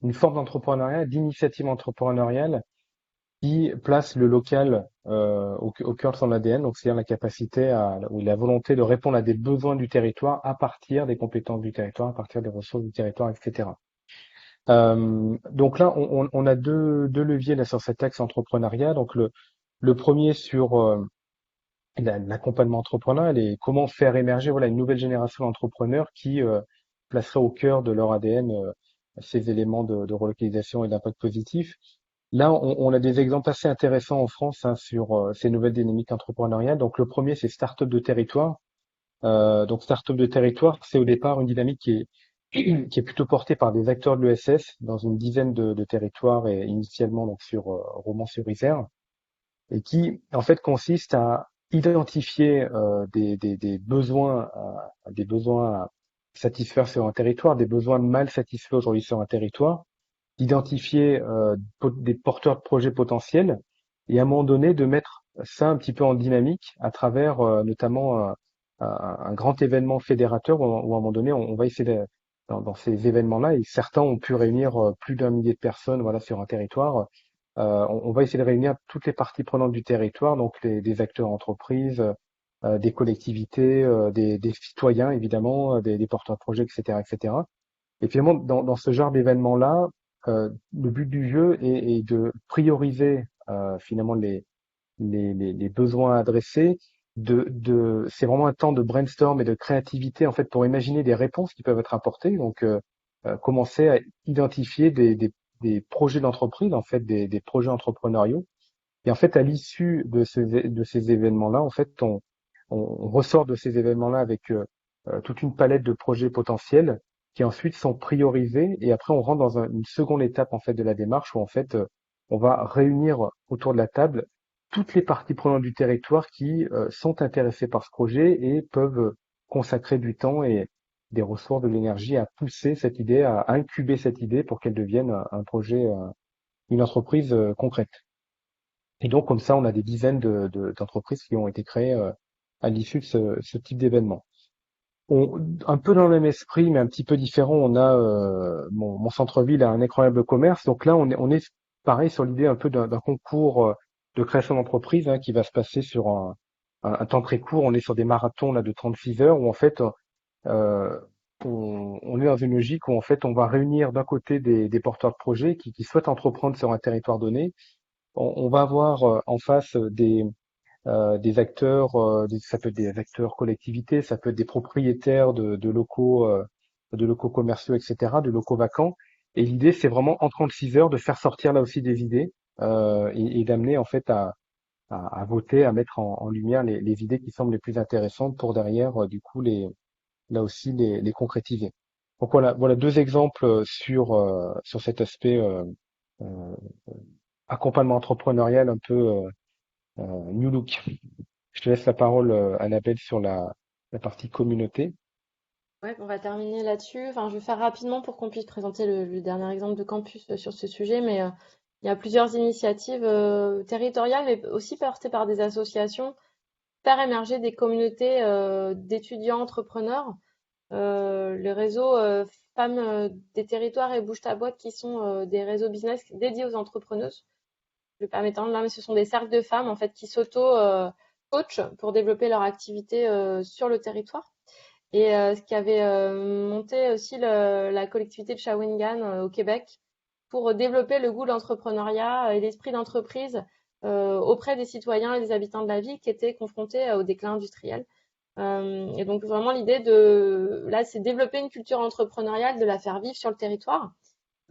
une forme d'entrepreneuriat, d'initiative entrepreneuriale qui place le local au cœur de son ADN. Donc c'est-à-dire la capacité ou la volonté de répondre à des besoins du territoire à partir des compétences du territoire, à partir des ressources du territoire, etc. Donc là, on a deux leviers là sur cet axe entrepreneuriat. Donc le premier sur l'accompagnement entrepreneurial et comment faire émerger voilà une nouvelle génération d'entrepreneurs qui placerait au cœur de leur ADN ces éléments de relocalisation et d'impact positif. Là, on a des exemples assez intéressants en France sur ces nouvelles dynamiques entrepreneuriales. Donc le premier, c'est Startup de territoire. Donc Startup de territoire, c'est au départ une dynamique qui est plutôt portée par des acteurs de l'ESS dans une dizaine de territoires et initialement donc sur Romans-sur-Isère et qui en fait consiste à identifier des besoins à satisfaire sur un territoire, des besoins mal satisfaits aujourd'hui sur un territoire, d'identifier des porteurs de projets potentiels et à un moment donné de mettre ça un petit peu en dynamique à travers notamment un grand événement fédérateur où à un moment donné on va essayer dans ces événements-là et certains ont pu réunir plus d'un millier de personnes voilà sur un territoire. On va essayer de réunir toutes les parties prenantes du territoire, donc des acteurs entreprises, des collectivités, des citoyens évidemment, des porteurs de projets, etc., etc. Et finalement, dans ce genre d'événement-là, le but du jeu est de prioriser finalement les besoins adressés. C'est vraiment un temps de brainstorm et de créativité en fait pour imaginer des réponses qui peuvent être apportées. Donc, commencer à identifier des projets d'entreprise, en fait, des projets entrepreneuriaux. Et en fait, à l'issue de ces événements-là, en fait, on ressort de ces événements-là avec toute une palette de projets potentiels qui ensuite sont priorisés. Et après, on rentre dans une seconde étape en fait de la démarche où en fait, on va réunir autour de la table toutes les parties prenantes du territoire qui sont intéressées par ce projet et peuvent consacrer du temps et des ressources, de l'énergie à pousser cette idée, à incuber cette idée pour qu'elle devienne un projet, une entreprise concrète. Et donc, comme ça, on a des dizaines d'entreprises qui ont été créées à l'issue de ce type d'événement. Un peu dans le même esprit, mais un petit peu différent, on a mon centre-ville a un incroyable commerce. Donc là, on est pareil sur l'idée un peu d'un concours de création d'entreprise qui va se passer sur un temps très court. On est sur des marathons là de 36 heures où en fait euh, on est dans une logique où en fait on va réunir d'un côté des porteurs de projets qui souhaitent entreprendre sur un territoire donné. On va avoir en face des acteurs, ça peut être des acteurs collectivités, ça peut être des propriétaires de locaux commerciaux, etc., de locaux vacants. Et l'idée, c'est vraiment en 36 heures de faire sortir là aussi des idées et d'amener en fait à voter, à mettre en lumière les idées qui semblent les plus intéressantes pour derrière, du coup, là aussi les concrétiser. Donc voilà deux exemples sur cet aspect euh, accompagnement entrepreneurial un peu New Look. Je te laisse la parole, Annabelle, sur la partie communauté. Ouais, on va terminer là-dessus. Enfin, je vais faire rapidement pour qu'on puisse présenter le dernier exemple de campus sur ce sujet, mais il y a plusieurs initiatives territoriales, mais aussi portées par des associations, faire émerger des communautés d'étudiants entrepreneurs. Le réseau Femmes des territoires et Bouge ta boîte, qui sont des réseaux business dédiés aux entrepreneuses. Je vais pas m'étendre là, mais ce sont des cercles de femmes en fait qui s'auto-coachent pour développer leur activité sur le territoire. Et ce qui avait monté aussi la collectivité de Shawinigan au Québec pour développer le goût de l'entrepreneuriat et l'esprit d'entreprise auprès des citoyens et des habitants de la ville qui étaient confrontés au déclin industriel. Et donc vraiment l'idée là, c'est développer une culture entrepreneuriale, de la faire vivre sur le territoire.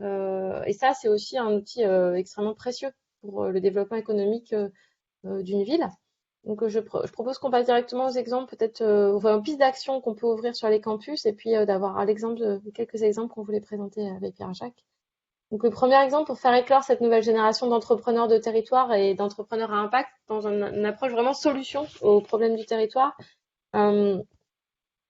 Et ça, c'est aussi un outil extrêmement précieux pour le développement économique d'une ville. Donc je propose qu'on passe directement aux exemples, peut-être aux pistes d'action qu'on peut ouvrir sur les campus, et puis d'avoir quelques exemples qu'on voulait présenter avec Pierre-Jacques. Donc le premier exemple pour faire éclore cette nouvelle génération d'entrepreneurs de territoire et d'entrepreneurs à impact dans une approche vraiment solution aux problèmes du territoire, euh,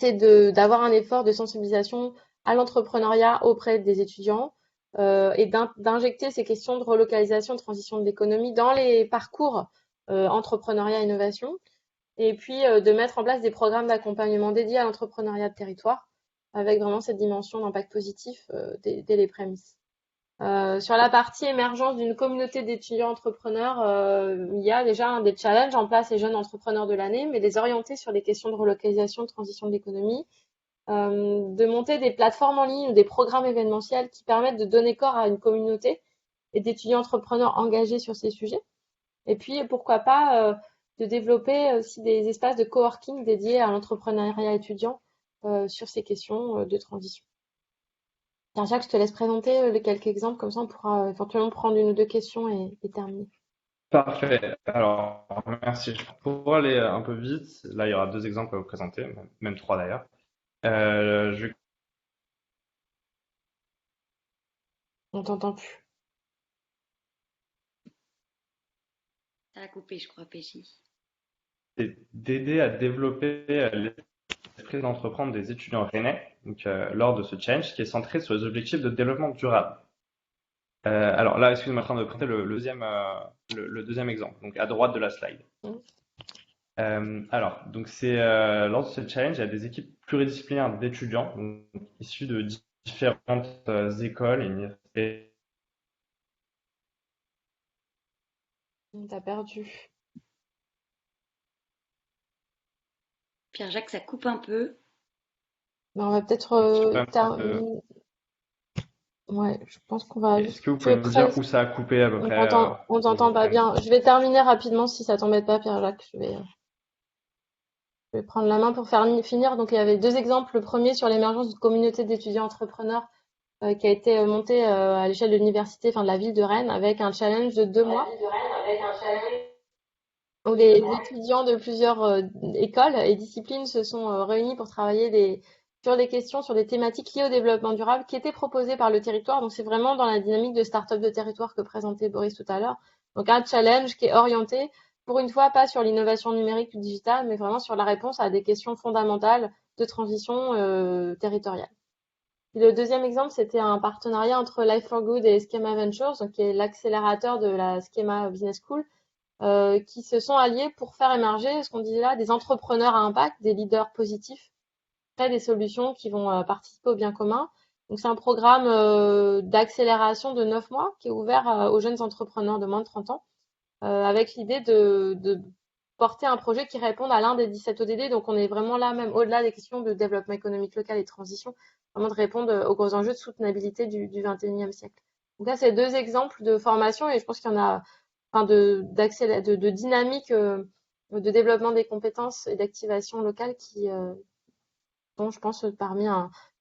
c'est d'avoir un effort de sensibilisation à l'entrepreneuriat auprès des étudiants et d'injecter ces questions de relocalisation, de transition de l'économie dans les parcours entrepreneuriat innovation, et puis de mettre en place des programmes d'accompagnement dédiés à l'entrepreneuriat de territoire avec vraiment cette dimension d'impact positif dès les prémices. Sur la partie émergence d'une communauté d'étudiants entrepreneurs, il y a déjà des challenges en place, les jeunes entrepreneurs de l'année, mais les orienter sur des questions de relocalisation, de transition de l'économie, de monter des plateformes en ligne ou des programmes événementiels qui permettent de donner corps à une communauté et d'étudiants entrepreneurs engagés sur ces sujets. Et puis, pourquoi pas de développer aussi des espaces de coworking dédiés à l'entrepreneuriat étudiant sur ces questions de transition. Pierre-Jacques, je te laisse présenter les quelques exemples, comme ça on pourra éventuellement prendre une ou deux questions et terminer. Parfait. Alors, merci. Pour aller un peu vite, là, il y aura deux exemples à vous présenter, même trois d'ailleurs. Je On t'entend plus. Ça a coupé, je crois, PJ. vais d'aider à développer l'esprit d'entreprendre des étudiants rennais, donc, lors de ce challenge qui est centré sur les objectifs de développement durable. Alors là, excusez-moi, je suis en train de prêter le deuxième exemple, donc à droite de la slide. Alors, donc lors de ce challenge, il y a des équipes pluridisciplinaires d'étudiants, donc, issus de différentes écoles et universités. On t'a perdu. Pierre-Jacques, ça coupe un peu. Mais on va peut-être ouais, je pense qu'on va Est-ce que vous pouvez me dire où ça a coupé à peu près On t'entend pas bien. Je vais terminer rapidement si ça t'embête pas, Pierre-Jacques. Je vais prendre la main pour finir. Donc, il y avait deux exemples. Le premier sur l'émergence d'une communauté d'étudiants entrepreneurs qui a été montée à l'échelle de l'université, enfin de la ville de Rennes, avec un challenge de 2 mois où les étudiants de plusieurs écoles et disciplines se sont réunis pour travailler sur des questions, sur des thématiques liées au développement durable qui étaient proposées par le territoire. Donc, c'est vraiment dans la dynamique de start-up de territoire que présentait Boris tout à l'heure. Donc, un challenge qui est orienté, pour une fois, pas sur l'innovation numérique ou digitale, mais vraiment sur la réponse à des questions fondamentales de transition territoriale. Et le deuxième exemple, c'était un partenariat entre Life for Good et Schema Ventures, donc qui est l'accélérateur de la Schema Business School, qui se sont alliés pour faire émerger, ce qu'on disait là, des entrepreneurs à impact, des leaders positifs, créer des solutions qui vont participer au bien commun. Donc c'est un programme d'accélération de 9 mois qui est ouvert aux jeunes entrepreneurs de moins de 30 ans, avec l'idée de porter un projet qui réponde à l'un des 17 ODD. Donc on est vraiment là, même au-delà des questions de développement économique local et de transition, vraiment de répondre aux gros enjeux de soutenabilité du 21e siècle. Donc là, c'est deux exemples de formation et je pense qu'il y en a de dynamique de développement des compétences et d'activation locale qui sont, je pense, parmi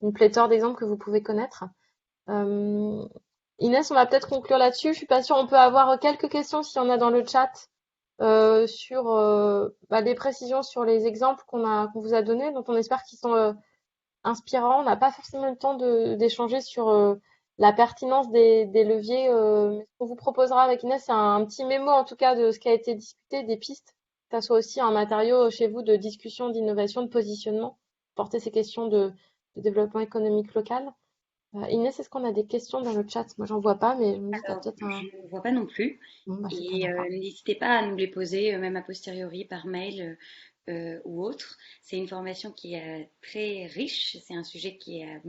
une pléthore d'exemples que vous pouvez connaître. Inès, on va peut-être conclure là-dessus. Je suis pas sûre, on peut avoir quelques questions s'il y en a dans le chat sur des précisions sur les exemples qu'on vous a donnés, dont on espère qu'ils sont inspirants. On n'a pas forcément le temps d'échanger sur la pertinence des leviers. Mais ce qu'on vous proposera avec Inès, c'est un petit mémo en tout cas de ce qui a été discuté, des pistes, que ça soit aussi un matériau chez vous de discussion, d'innovation, de positionnement, porter ces questions de de développement économique local. Inès, est-ce qu'on a des questions dans le chat? Moi, j'en vois pas, mais je me dis, t'as Alors, peut-être un... je ne vois pas non plus. Bon, bah, super, Et d'accord. n'hésitez pas à nous les poser, même a posteriori, par mail ou autre. C'est une formation qui est très riche. C'est un sujet qui est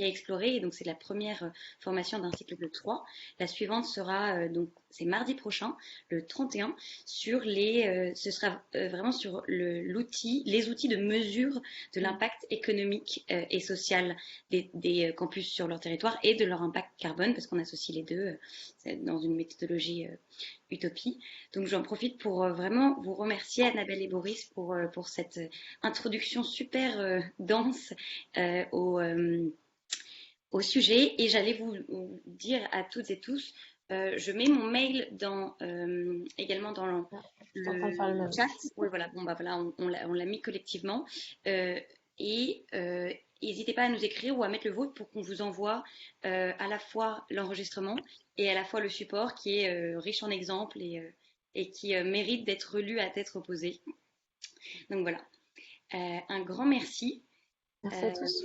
exploré. Et donc, c'est la première formation d'un cycle de 3. La suivante sera, donc, c'est mardi prochain, le 31, ce sera vraiment sur les outils de mesure de l'impact économique et social des campus sur leur territoire et de leur impact carbone, parce qu'on associe les deux dans une méthodologie Utopie. Donc j'en profite pour vraiment vous remercier Annabelle et Boris pour cette introduction super dense euh, au, euh, au sujet. Et j'allais vous dire à toutes et tous, je mets mon mail également dans Je suis en train de faire le le même. chat. Oui, voilà, bon, bah, voilà, on l'a mis collectivement. Euh, et n'hésitez pas à nous écrire ou à mettre le vôtre pour qu'on vous envoie à la fois l'enregistrement et à la fois le support qui est riche en exemples et qui mérite d'être lu à tête reposée. Donc voilà, un grand merci. Merci à tous.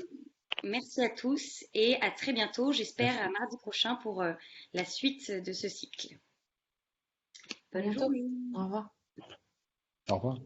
Merci à tous et à très bientôt, j'espère à mardi prochain pour la suite de ce cycle. À Bonne bientôt. journée. Au revoir. Au revoir.